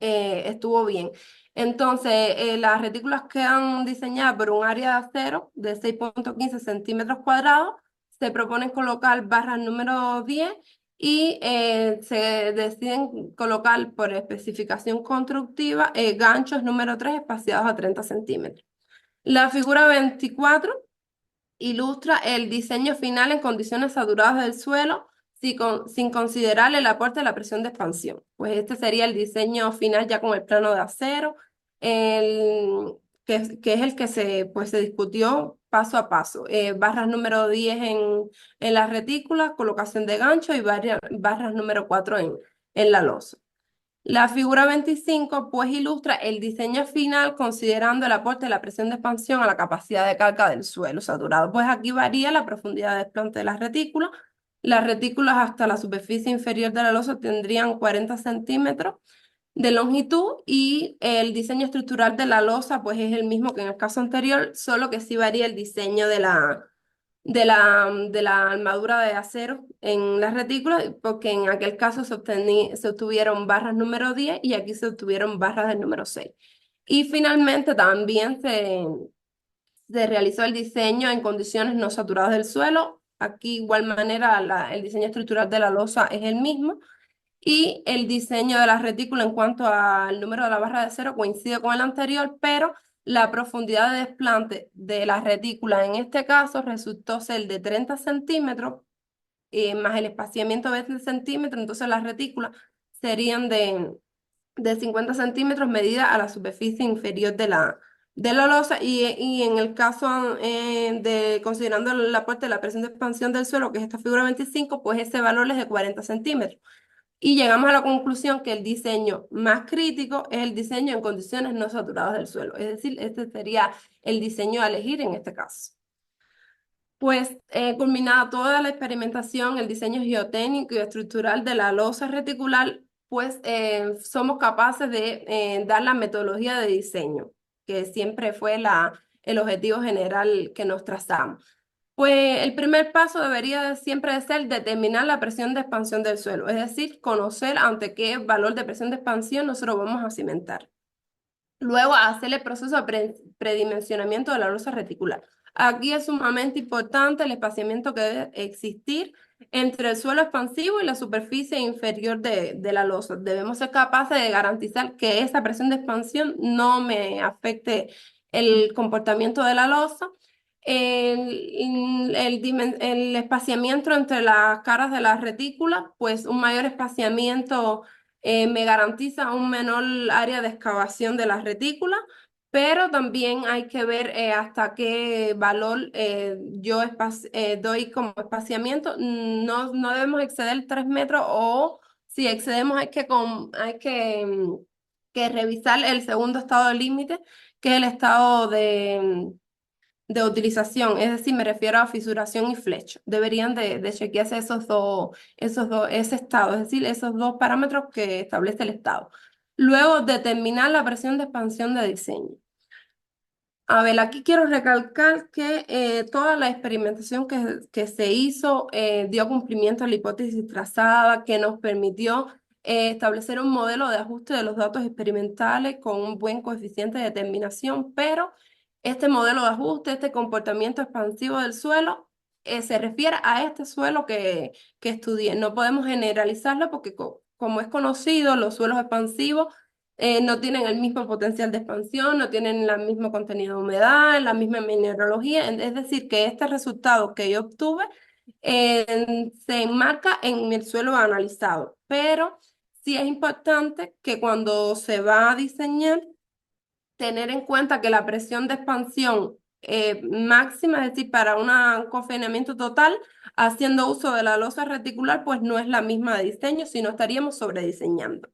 [SPEAKER 2] estuvo bien. Entonces, las retículas quedan diseñadas por un área de acero de 6,15 centímetros cuadrados. Se proponen colocar barras número 10 y se deciden colocar por especificación constructiva ganchos número 3 espaciados a 30 centímetros. La figura 24 ilustra el diseño final en condiciones saturadas del suelo sin considerar el aporte de la presión de expansión. Pues este sería el diseño final ya con el plano de acero, que es el que pues, se discutió paso a paso. Barras número 10 en la retícula, colocación de gancho y barras número 4 en la losa. La figura 25 pues ilustra el diseño final considerando el aporte de la presión de expansión a la capacidad de carga del suelo saturado. Pues aquí varía la profundidad de desplante de las retículas. Las retículas hasta la superficie inferior de la losa tendrían 40 centímetros de longitud y el diseño estructural de la losa pues es el mismo que en el caso anterior, solo que sí varía el diseño de la armadura de acero en las retículas, porque en aquel caso se obtuvieron barras número 10 y aquí se obtuvieron barras del número 6. Y finalmente también se realizó el diseño en condiciones no saturadas del suelo. Aquí igual manera el diseño estructural de la losa es el mismo y el diseño de la retícula en cuanto al número de la barra de acero coincide con el anterior, pero la profundidad de desplante de la retícula en este caso resultó ser de 30 centímetros más el espaciamiento de 20 centímetros, entonces las retículas serían de 50 centímetros medida a la superficie inferior de la losa y en el caso de considerando el aporte de la presión de expansión del suelo, que es esta figura 25, pues ese valor es de 40 centímetros. Y llegamos a la conclusión que el diseño más crítico es el diseño en condiciones no saturadas del suelo. Es decir, este sería el diseño a elegir en este caso. Pues culminada toda la experimentación, el diseño geotécnico y estructural de la losa reticular, pues somos capaces de dar la metodología de diseño, que siempre fue el objetivo general que nos trazamos. Pues el primer paso debería siempre de ser determinar la presión de expansión del suelo, es decir, conocer ante qué valor de presión de expansión nosotros vamos a cimentar. Luego, hacer el proceso de predimensionamiento de la losa reticular. Aquí es sumamente importante el espaciamiento que debe existir entre el suelo expansivo y la superficie inferior de la losa. Debemos ser capaces de garantizar que esa presión de expansión no me afecte el comportamiento de la losa. El espaciamiento entre las caras de la retícula, pues un mayor espaciamiento me garantiza un menor área de excavación de la retícula, pero también hay que ver hasta qué valor doy como espaciamiento. No debemos exceder 3 metros o si excedemos hay que revisar el segundo estado de límite, que es el estado de utilización, es decir, me refiero a fisuración y flecho. Deberían de chequearse ese estado, es decir, esos dos parámetros que establece el estado. Luego, determinar la presión de expansión de diseño. A ver, aquí quiero recalcar que toda la experimentación que se hizo dio cumplimiento a la hipótesis trazada que nos permitió establecer un modelo de ajuste de los datos experimentales con un buen coeficiente de determinación, pero este modelo de ajuste, este comportamiento expansivo del suelo, se refiere a este suelo que estudié. No podemos generalizarlo porque como es conocido, los suelos expansivos no tienen el mismo potencial de expansión, no tienen el mismo contenido de humedad, la misma mineralogía. Es decir, que este resultado que yo obtuve se enmarca en el suelo analizado. Pero sí es importante que cuando se va a diseñar, tener en cuenta que la presión de expansión máxima, es decir, para un confinamiento total, haciendo uso de la losa reticular, pues no es la misma de diseño, sino estaríamos sobrediseñando.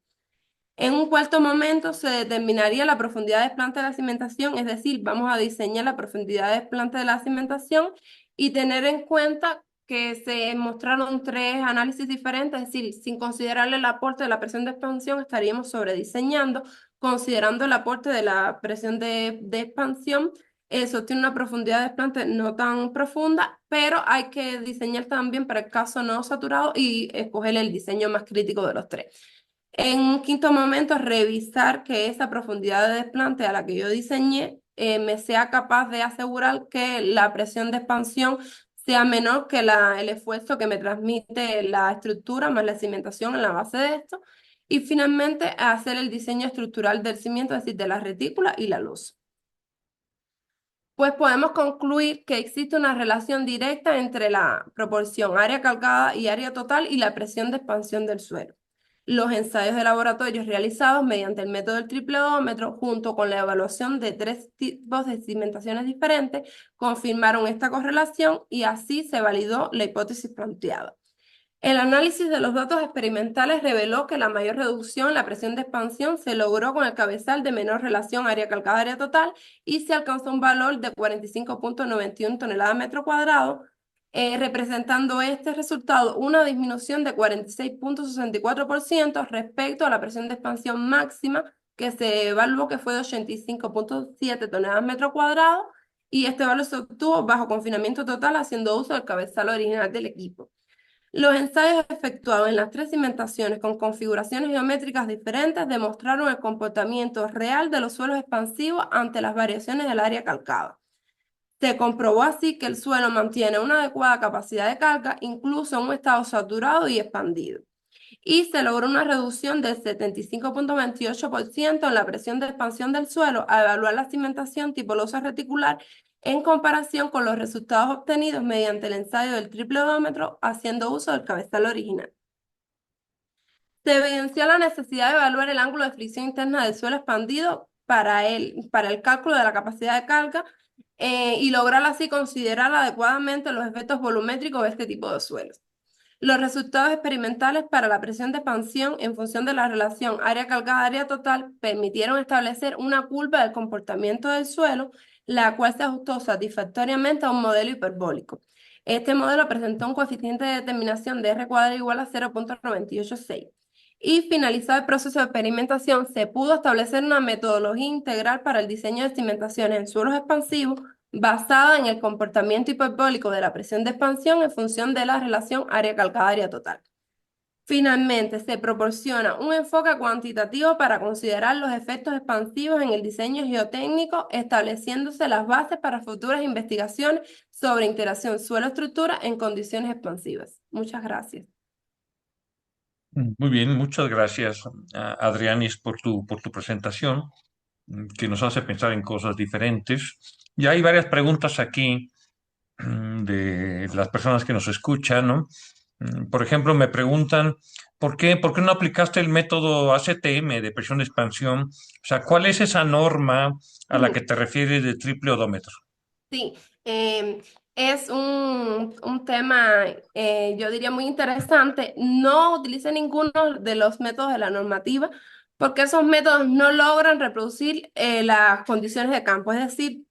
[SPEAKER 2] En un cuarto momento se determinaría la profundidad de desplante de la cimentación, es decir, vamos a diseñar la profundidad de desplante de la cimentación y tener en cuenta que se mostraron tres análisis diferentes, es decir, sin considerar el aporte de la presión de expansión, estaríamos sobrediseñando, considerando el aporte de la presión de expansión. Eso tiene una profundidad de desplante no tan profunda, pero hay que diseñar también para el caso no saturado y escoger el diseño más crítico de los tres. En un quinto momento, revisar que esa profundidad de desplante a la que yo diseñé me sea capaz de asegurar que la presión de expansión sea menor que el esfuerzo que me transmite la estructura más la cimentación en la base de esto. Y finalmente, hacer el diseño estructural del cimiento, es decir, de la retícula y la losa. Pues podemos concluir que existe una relación directa entre la proporción área cargada y área total y la presión de expansión del suelo. Los ensayos de laboratorio realizados mediante el método del triple odómetro, junto con la evaluación de tres tipos de cimentaciones diferentes, confirmaron esta correlación y así se validó la hipótesis planteada. El análisis de los datos experimentales reveló que la mayor reducción en la presión de expansión se logró con el cabezal de menor relación área calcada-área total y se alcanzó un valor de 45,91 toneladas metro cuadrado, representando este resultado una disminución de 46,64% respecto a la presión de expansión máxima que se evaluó que fue de 85,7 toneladas metro cuadrado y este valor se obtuvo bajo confinamiento total haciendo uso del cabezal original del equipo. Los ensayos efectuados en las tres cimentaciones con configuraciones geométricas diferentes demostraron el comportamiento real de los suelos expansivos ante las variaciones del área calcada. Se comprobó así que el suelo mantiene una adecuada capacidad de carga, incluso en un estado saturado y expandido. Y se logró una reducción del 75,28% en la presión de expansión del suelo al evaluar la cimentación tipo losa reticular en comparación con los resultados obtenidos mediante el ensayo del triple odómetro haciendo uso del cabezal original. Se evidenció la necesidad de evaluar el ángulo de fricción interna del suelo expandido para el cálculo de la capacidad de carga y lograr así considerar adecuadamente los efectos volumétricos de este tipo de suelos. Los resultados experimentales para la presión de expansión en función de la relación área cargada-área total permitieron establecer una curva del comportamiento del suelo, la cual se ajustó satisfactoriamente a un modelo hiperbólico. Este modelo presentó un coeficiente de determinación de R cuadrado igual a 0,986. Y finalizado el proceso de experimentación, se pudo establecer una metodología integral para el diseño de cimentaciones en suelos expansivos basada en el comportamiento hiperbólico de la presión de expansión en función de la relación área calcada-área total. Finalmente, se proporciona un enfoque cuantitativo para considerar los efectos expansivos en el diseño geotécnico, estableciéndose las bases para futuras investigaciones sobre interacción suelo-estructura en condiciones expansivas. Muchas gracias.
[SPEAKER 1] Muy bien, muchas gracias, Adrianis, por tu presentación, que nos hace pensar en cosas diferentes. Y hay varias preguntas aquí de las personas que nos escuchan, ¿no? Por ejemplo, me preguntan, ¿por qué no aplicaste el método ACTM de presión de expansión? O sea, ¿cuál es esa norma a la que te refieres de triple odómetro?
[SPEAKER 2] Sí, es un tema, yo diría, muy interesante. No utilice ninguno de los métodos de la normativa porque esos métodos no logran reproducir las condiciones de campo. Es decir,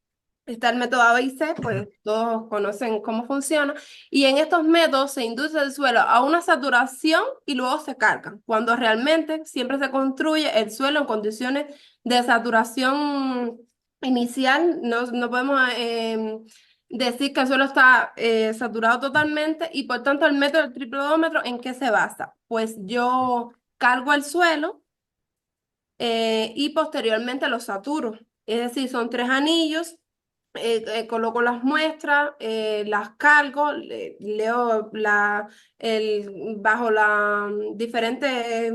[SPEAKER 2] está el método A, B y C, pues todos conocen cómo funciona. Y en estos métodos se induce el suelo a una saturación y luego se carga, cuando realmente siempre se construye el suelo en condiciones de saturación inicial. No podemos decir que el suelo está saturado totalmente y por tanto el método del triplodómetro, ¿en qué se basa? Pues yo cargo el suelo y posteriormente lo saturo. Es decir, son tres anillos, coloco las muestras, las cargo, leo bajo la diferentes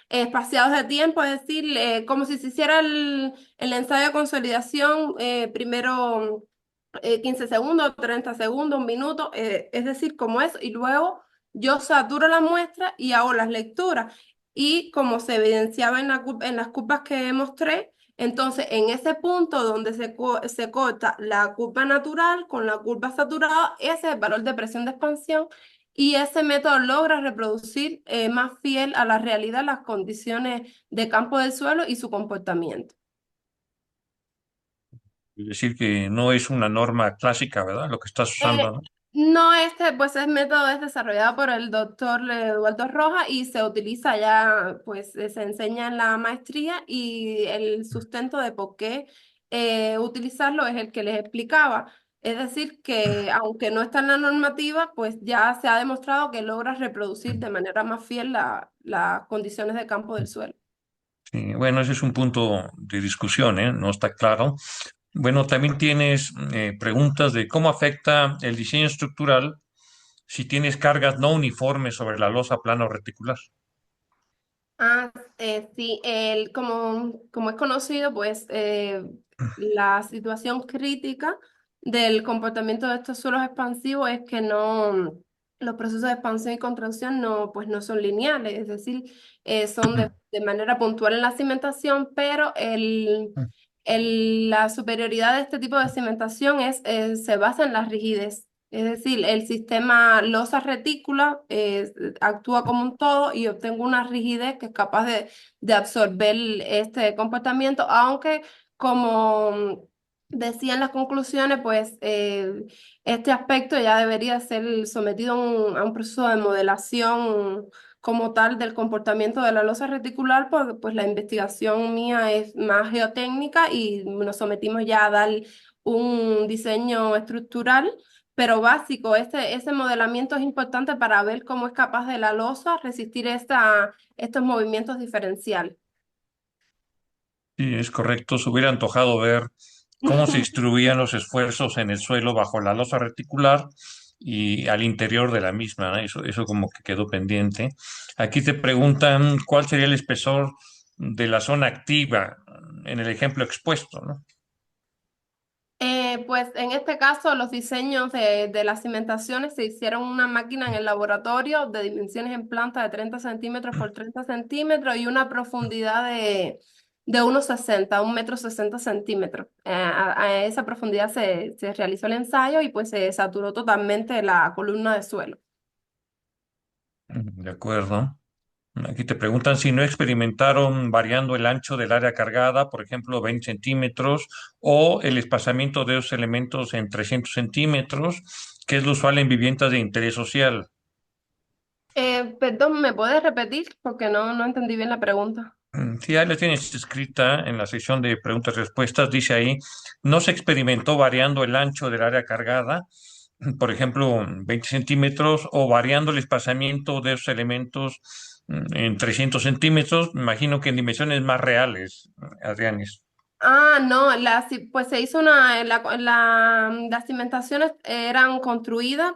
[SPEAKER 2] espaciados de tiempo, es decir, como si se hiciera el ensayo de consolidación, primero 15 segundos, 30 segundos, un minuto, es decir, como eso, y luego yo saturo la muestra y hago las lecturas. Y como se evidenciaba en las curvas que mostré, entonces en ese punto donde se corta la curva natural con la curva saturada, ese es el valor de presión de expansión y ese método logra reproducir más fiel a la realidad las condiciones de campo del suelo y su comportamiento.
[SPEAKER 1] Es decir, que no es una norma clásica, ¿verdad? Lo que estás usando,
[SPEAKER 2] Eh,
[SPEAKER 1] ¿no?
[SPEAKER 2] no, pues el método es desarrollado por el doctor Eduardo Rojas y se utiliza ya, pues se enseña en la maestría y el sustento de por qué utilizarlo es el que les explicaba. Es decir, que aunque no está en la normativa, pues ya se ha demostrado que logra reproducir de manera más fiel las condiciones de campo del suelo.
[SPEAKER 1] Sí, bueno, ese es un punto de discusión, ¿eh? No está claro. Bueno, también tienes preguntas de cómo afecta el diseño estructural si tienes cargas no uniformes sobre la losa plano reticular.
[SPEAKER 2] Sí, como es conocido, pues la situación crítica del comportamiento de estos suelos expansivos es que los procesos de expansión y contracción pues no son lineales, es decir, son de manera puntual en la cimentación, pero la superioridad de este tipo de cimentación se basa en la rigidez. Es decir, el sistema losa retícula actúa como un todo y obtengo una rigidez que es capaz de absorber este comportamiento, aunque como decían las conclusiones, pues este aspecto ya debería ser sometido a un proceso de modelación como tal del comportamiento de la losa reticular, porque pues la investigación mía es más geotécnica y nos sometimos ya a dar un diseño estructural pero básico. Ese modelamiento es importante para ver cómo es capaz de la losa resistir estos movimientos diferenciales.
[SPEAKER 1] Sí, es correcto. Se hubiera antojado ver cómo se distribuían los esfuerzos en el suelo bajo la losa reticular y al interior de la misma, ¿no? Eso como que quedó pendiente. Aquí te preguntan cuál sería el espesor de la zona activa en el ejemplo expuesto, ¿no?
[SPEAKER 2] Pues en este caso los diseños de las cimentaciones se hicieron una máquina en el laboratorio de dimensiones en planta de 30 centímetros por 30 centímetros y una profundidad de unos 60, 1,60 m. A esa profundidad se realizó el ensayo y pues se saturó totalmente la columna de suelo.
[SPEAKER 1] De acuerdo. Aquí te preguntan si no experimentaron variando el ancho del área cargada, por ejemplo, 20 centímetros, o el espaciamiento de los elementos en 300 centímetros, que es lo usual en viviendas de interés social.
[SPEAKER 2] Perdón, ¿me puedes repetir? Porque no entendí bien la pregunta.
[SPEAKER 1] Sí, ahí la tienes escrita en la sección de preguntas y respuestas. Dice ahí, no se experimentó variando el ancho del área cargada, por ejemplo, 20 centímetros, o variando el espaciamiento de esos elementos en 300 centímetros. Me imagino que en dimensiones más reales, Adrianis.
[SPEAKER 2] Ah, no, pues se hizo las cimentaciones eran construidas,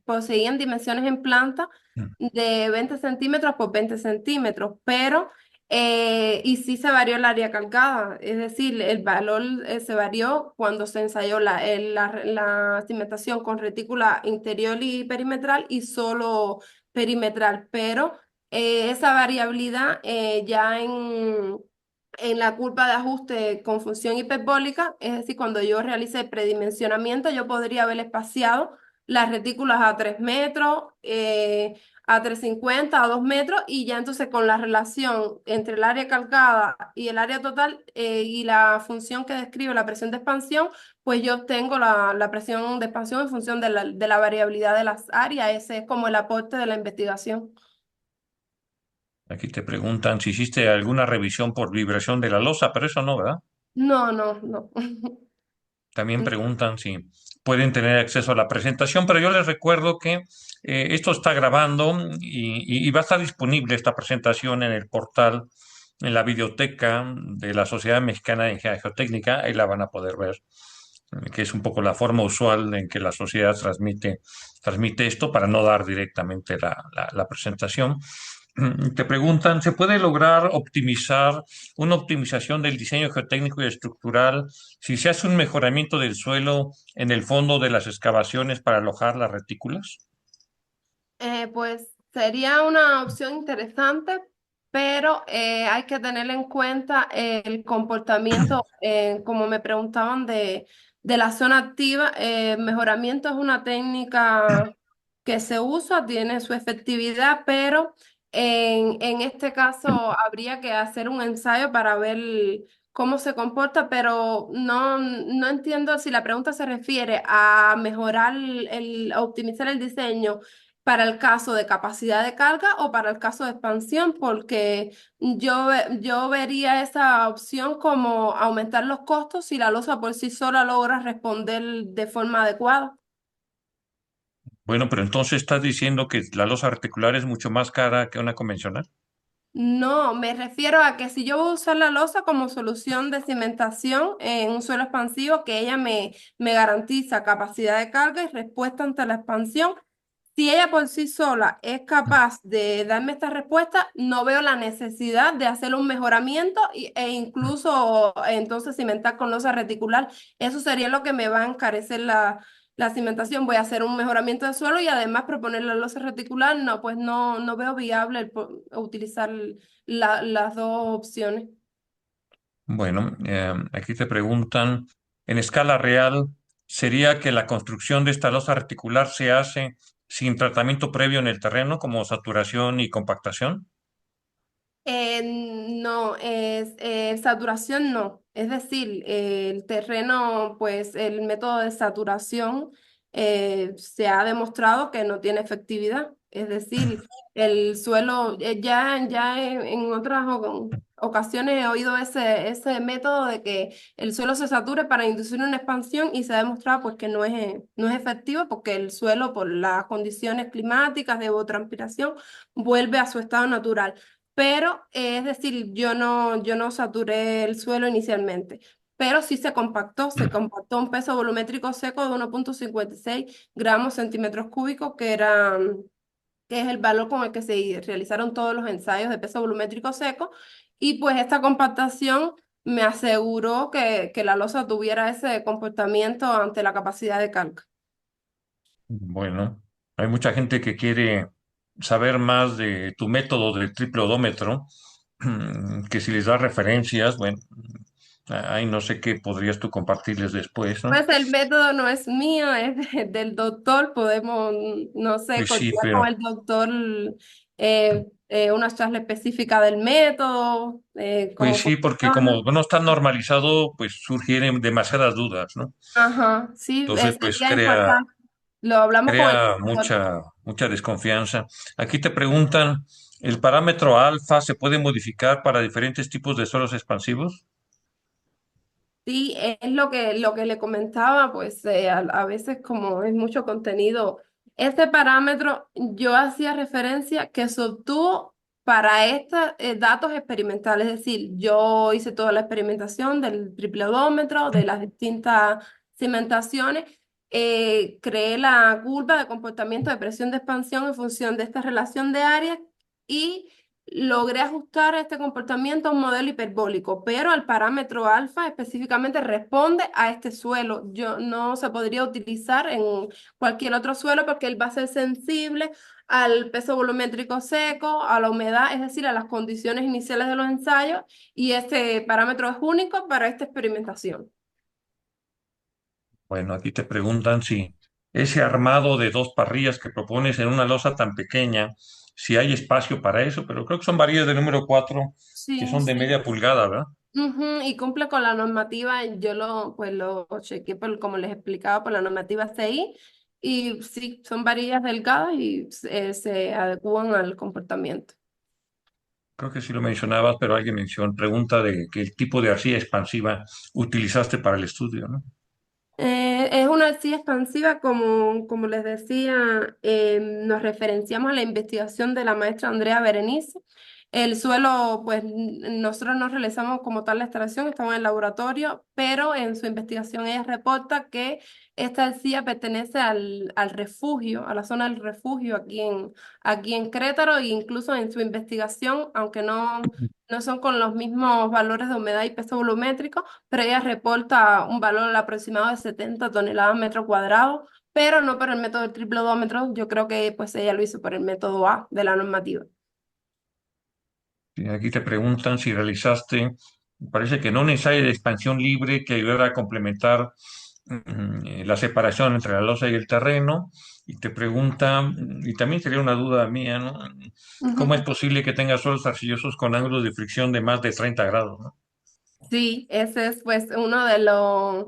[SPEAKER 2] poseían dimensiones en planta de 20 centímetros por 20 centímetros, pero, y sí se varió el área cargada, es decir, el valor se varió cuando se ensayó la cimentación con retícula interior y perimetral y solo perimetral, pero esa variabilidad ya en la curva de ajuste con función hiperbólica, es decir, cuando yo realice el predimensionamiento, yo podría haber espaciado las retículas a 3 metros, a 3,50, a 2 metros, y ya entonces con la relación entre el área calcada y el área total y la función que describe la presión de expansión, pues yo obtengo la presión de expansión en función de la variabilidad de las áreas. Ese es como el aporte de la investigación.
[SPEAKER 1] Aquí te preguntan si hiciste alguna revisión por vibración de la losa, pero eso no, ¿verdad?
[SPEAKER 2] No, no, no.
[SPEAKER 1] También preguntan si pueden tener acceso a la presentación, pero yo les recuerdo que esto está grabando y va a estar disponible esta presentación en el portal, en la biblioteca de la Sociedad Mexicana de Ingeniería Geotécnica, ahí la van a poder ver, que es un poco la forma usual en que la sociedad transmite esto para no dar directamente la presentación. Te preguntan, ¿se puede lograr optimizar una optimización del diseño geotécnico y estructural si se hace un mejoramiento del suelo en el fondo de las excavaciones para alojar las retículas?
[SPEAKER 2] Pues sería una opción interesante, pero hay que tener en cuenta el comportamiento, como me preguntaban, de la zona activa. Mejoramiento es una técnica que se usa, tiene su efectividad, pero en este caso habría que hacer un ensayo para ver cómo se comporta, pero no entiendo si la pregunta se refiere a mejorar a optimizar el diseño para el caso de capacidad de carga o para el caso de expansión, porque yo vería esa opción como aumentar los costos si la losa por sí sola logra responder de forma adecuada.
[SPEAKER 1] Bueno, pero entonces estás diciendo que la losa articular es mucho más cara que una convencional.
[SPEAKER 2] No, me refiero a que si yo voy a usar la losa como solución de cimentación en un suelo expansivo, que ella me garantiza capacidad de carga y respuesta ante la expansión. Si ella por sí sola es capaz de darme esta respuesta, no veo la necesidad de hacer un mejoramiento e incluso entonces cimentar con losa reticular. Eso sería lo que me va a encarecer la cimentación. Voy a hacer un mejoramiento de suelo y además proponer la losa reticular. No, pues no veo viable utilizar las dos opciones.
[SPEAKER 1] Bueno, aquí te preguntan, en escala real, sería que la construcción de esta losa reticular se hace sin tratamiento previo en el terreno, como saturación y compactación.
[SPEAKER 2] No, es saturación no. Es decir, el terreno, pues el método de saturación se ha demostrado que no tiene efectividad. Es decir, el suelo, ya en otras ocasiones he oído ese método de que el suelo se sature para inducir una expansión y se ha demostrado pues que no es efectivo porque el suelo, por las condiciones climáticas de evapotranspiración, vuelve a su estado natural. Pero es decir, yo no saturé el suelo inicialmente, pero sí se compactó un peso volumétrico seco de 1,56 gramos centímetros cúbicos, que es el valor con el que se realizaron todos los ensayos de peso volumétrico seco, y pues esta compactación me aseguró que la losa tuviera ese comportamiento ante la capacidad de calca.
[SPEAKER 1] Bueno, hay mucha gente que quiere saber más de tu método del triple odómetro, que si les das referencias, bueno, ahí no sé qué podrías tú compartirles después, ¿no?
[SPEAKER 2] Pues el método no es mío, es del doctor. Podemos, no sé,
[SPEAKER 1] Pues sí,
[SPEAKER 2] coordinar con
[SPEAKER 1] pero
[SPEAKER 2] el doctor una charla específica del método,
[SPEAKER 1] pues
[SPEAKER 2] cómo
[SPEAKER 1] sí, porque como
[SPEAKER 2] funciona.
[SPEAKER 1] no está normalizado, pues surgieren demasiadas dudas, ¿no?
[SPEAKER 2] Ajá, sí,
[SPEAKER 1] Entonces, pues
[SPEAKER 2] sería importante. Lo hablamos con el
[SPEAKER 1] crea
[SPEAKER 2] doctor.
[SPEAKER 1] mucha desconfianza. Aquí te preguntan, ¿el parámetro alfa se puede modificar para diferentes tipos de suelos expansivos?
[SPEAKER 2] Sí, es lo que le comentaba, pues a veces como es mucho contenido, este parámetro yo hacía referencia que se obtuvo para estos datos experimentales, es decir, yo hice toda la experimentación del triple odómetro, de las distintas cimentaciones, creé la curva de comportamiento de presión de expansión en función de esta relación de áreas y logré ajustar este comportamiento a un modelo hiperbólico, pero el parámetro alfa específicamente responde a este suelo. Yo no se podría utilizar en cualquier otro suelo porque él va a ser sensible al peso volumétrico seco, a la humedad, es decir, a las condiciones iniciales de los ensayos, y este parámetro es único para esta experimentación.
[SPEAKER 1] Bueno, aquí te preguntan si ese armado de dos parrillas que propones en una losa tan pequeña, si hay espacio para eso, pero creo que son varillas de número 4 que
[SPEAKER 2] Sí,
[SPEAKER 1] son de
[SPEAKER 2] sí.
[SPEAKER 1] media pulgada, ¿verdad?
[SPEAKER 2] Ujú, y cumple con la normativa, pues lo chequeé como les explicaba, por la normativa CI, y sí, son varillas delgadas y se adecúan al comportamiento.
[SPEAKER 1] Creo que sí lo mencionabas, pero alguien pregunta de qué tipo de arcilla expansiva utilizaste para el estudio, ¿no?
[SPEAKER 2] Es una arcilla expansiva, como les decía, nos referenciamos a la investigación de la maestra Andrea Berenice. El suelo, pues nosotros no realizamos como tal la extracción, estamos en el laboratorio, pero en su investigación ella reporta que esta arcilla pertenece al refugio, a la zona del refugio aquí en Crétaro, e incluso en su investigación, aunque no son con los mismos valores de humedad y peso volumétrico, pero ella reporta un valor aproximado de 70 toneladas metro cuadrado, pero no por el método del triple odómetro. Yo creo que pues ella lo hizo por el método A de la normativa.
[SPEAKER 1] Y aquí te preguntan si realizaste, parece que no un ensayo de expansión libre que ayudara a complementar la separación entre la losa y el terreno. Y te preguntan, y también sería una duda mía, ¿no? ¿Cómo es
[SPEAKER 2] Ujú.
[SPEAKER 1] posible que tenga suelos arcillosos con ángulos de fricción de más de 30 grados, ¿no?
[SPEAKER 2] Sí, ese es pues uno de los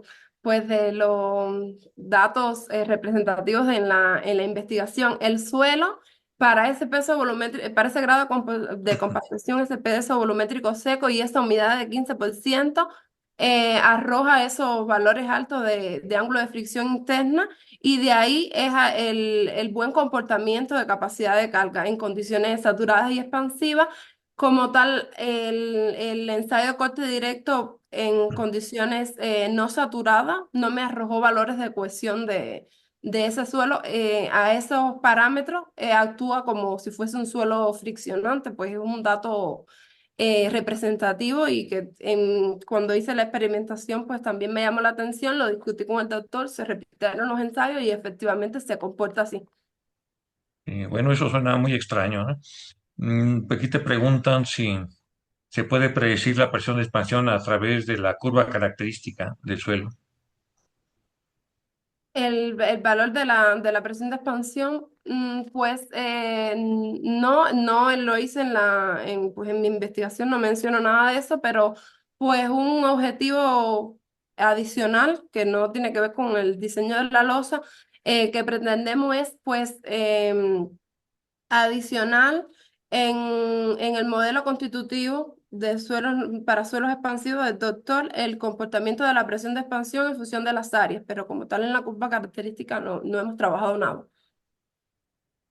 [SPEAKER 2] datos representativos en la investigación. El suelo, para ese peso volumétrico, para ese grado de compactación, ese peso volumétrico seco y esa humedad de 15%, arroja esos valores altos de ángulo de fricción interna, y de ahí es el buen comportamiento de capacidad de carga en condiciones saturadas y expansivas. Como tal, el ensayo de corte directo en condiciones no saturadas no me arrojó valores de cohesión de ese suelo. A esos parámetros actúa como si fuese un suelo friccionante, pues es un dato representativo, y que cuando hice la experimentación pues también me llamó la atención, lo discutí con el doctor, se repitieron los ensayos y efectivamente se comporta así.
[SPEAKER 1] Bueno, eso suena muy extraño, ¿no? Aquí te preguntan si se puede predecir la presión de expansión a través de la curva característica del suelo.
[SPEAKER 2] El valor de la presión de expansión, pues no, no lo hice pues, en mi investigación, no menciono nada de eso, pero pues un objetivo adicional que no tiene que ver con el diseño de la losa, que pretendemos es pues adicional en el modelo constitutivo de suelos para suelos expansivos del doctor, el comportamiento de la presión de expansión en función de las áreas, pero como tal en la curva característica no hemos trabajado nada.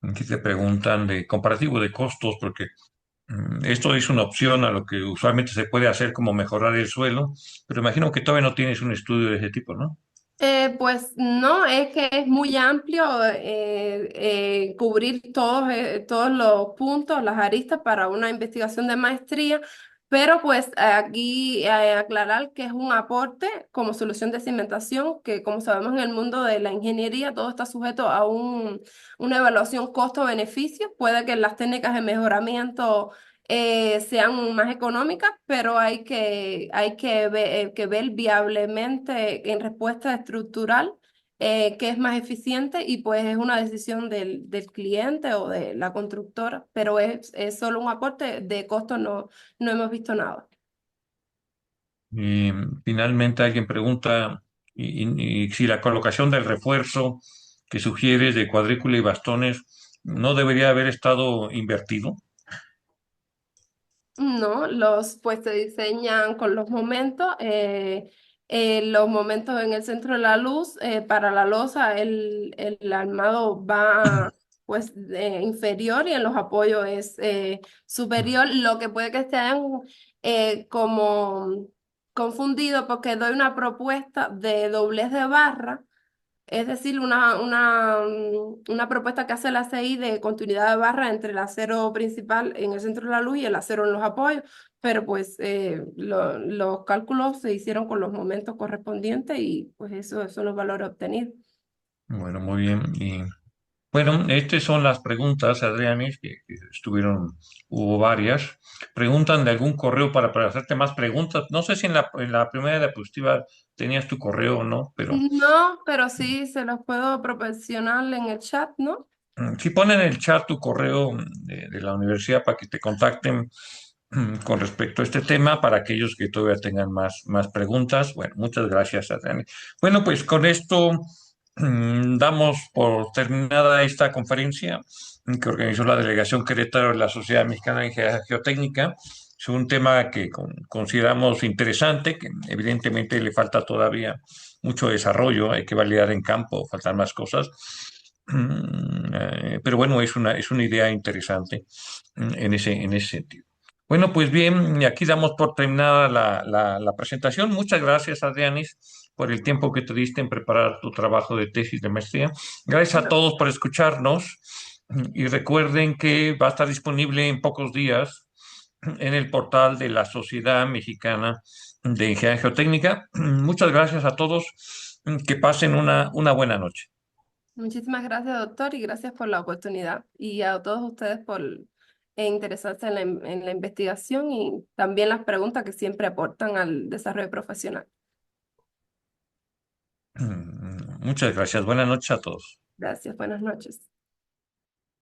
[SPEAKER 1] Aquí te preguntan de comparativo de costos, porque esto es una opción a lo que usualmente se puede hacer como mejorar el suelo, pero imagino que todavía no tienes un estudio de ese tipo, ¿no?
[SPEAKER 2] Pues no, es que es muy amplio cubrir todos los puntos, las aristas para una investigación de maestría, pero pues aquí aclarar que es un aporte como solución de cimentación, que como sabemos en el mundo de la ingeniería todo está sujeto a una evaluación costo-beneficio, puede que las técnicas de mejoramiento sean más económicas, pero que ver viablemente en respuesta estructural qué es más eficiente y pues es una decisión del cliente o de la constructora, pero es solo un aporte de costo, no hemos visto nada.
[SPEAKER 1] Y finalmente alguien pregunta y si la colocación del refuerzo que sugieres de cuadrícula y bastones no debería haber estado invertido.
[SPEAKER 2] No, los pues se diseñan con los momentos en el centro de la luz, para la losa el armado va pues inferior y en los apoyos es superior, lo que puede que estén como confundido porque doy una propuesta de doblez de barra, es decir, una propuesta que hace la CI de continuidad de barra entre el acero principal en el centro de la luz y el acero en los apoyos, pero pues los cálculos se hicieron con los momentos correspondientes y pues eso son los valores obtenidos.
[SPEAKER 1] Bueno, muy bien. Y bueno, estas son las preguntas, Adrianis, que estuvieron, hubo varias. Preguntan de algún correo para hacerte más preguntas. No sé si en la primera diapositiva tenías tu correo o no, pero
[SPEAKER 2] No, pero sí se los puedo proporcionar en el chat, ¿no?
[SPEAKER 1] si ponen en el chat tu correo de la universidad para que te contacten con respecto a este tema, para aquellos que todavía tengan más preguntas. Bueno, muchas gracias, Adrianis. Bueno, pues con esto damos por terminada esta conferencia que organizó la Delegación Querétaro de la Sociedad Mexicana de Ingeniería Geotécnica. Es un tema que consideramos interesante, que evidentemente le falta todavía mucho desarrollo, hay que validar en campo, faltan más cosas. Pero bueno, es una idea interesante en ese sentido. Bueno, pues bien, y aquí damos por terminada la presentación. Muchas gracias, Adrianis, por el tiempo que te diste en preparar tu trabajo de tesis de maestría. Gracias a
[SPEAKER 2] No.
[SPEAKER 1] todos por escucharnos y recuerden que va a estar disponible en pocos días en el portal de la Sociedad Mexicana de Ingeniería Geotécnica. Muchas gracias a todos. Que pasen una buena noche.
[SPEAKER 2] Muchísimas gracias, doctor, y gracias por la oportunidad. Y a todos ustedes por interesarse en la investigación y también las preguntas que siempre aportan al desarrollo profesional.
[SPEAKER 1] Muchas gracias. Buenas noches a todos.
[SPEAKER 2] Gracias, buenas noches.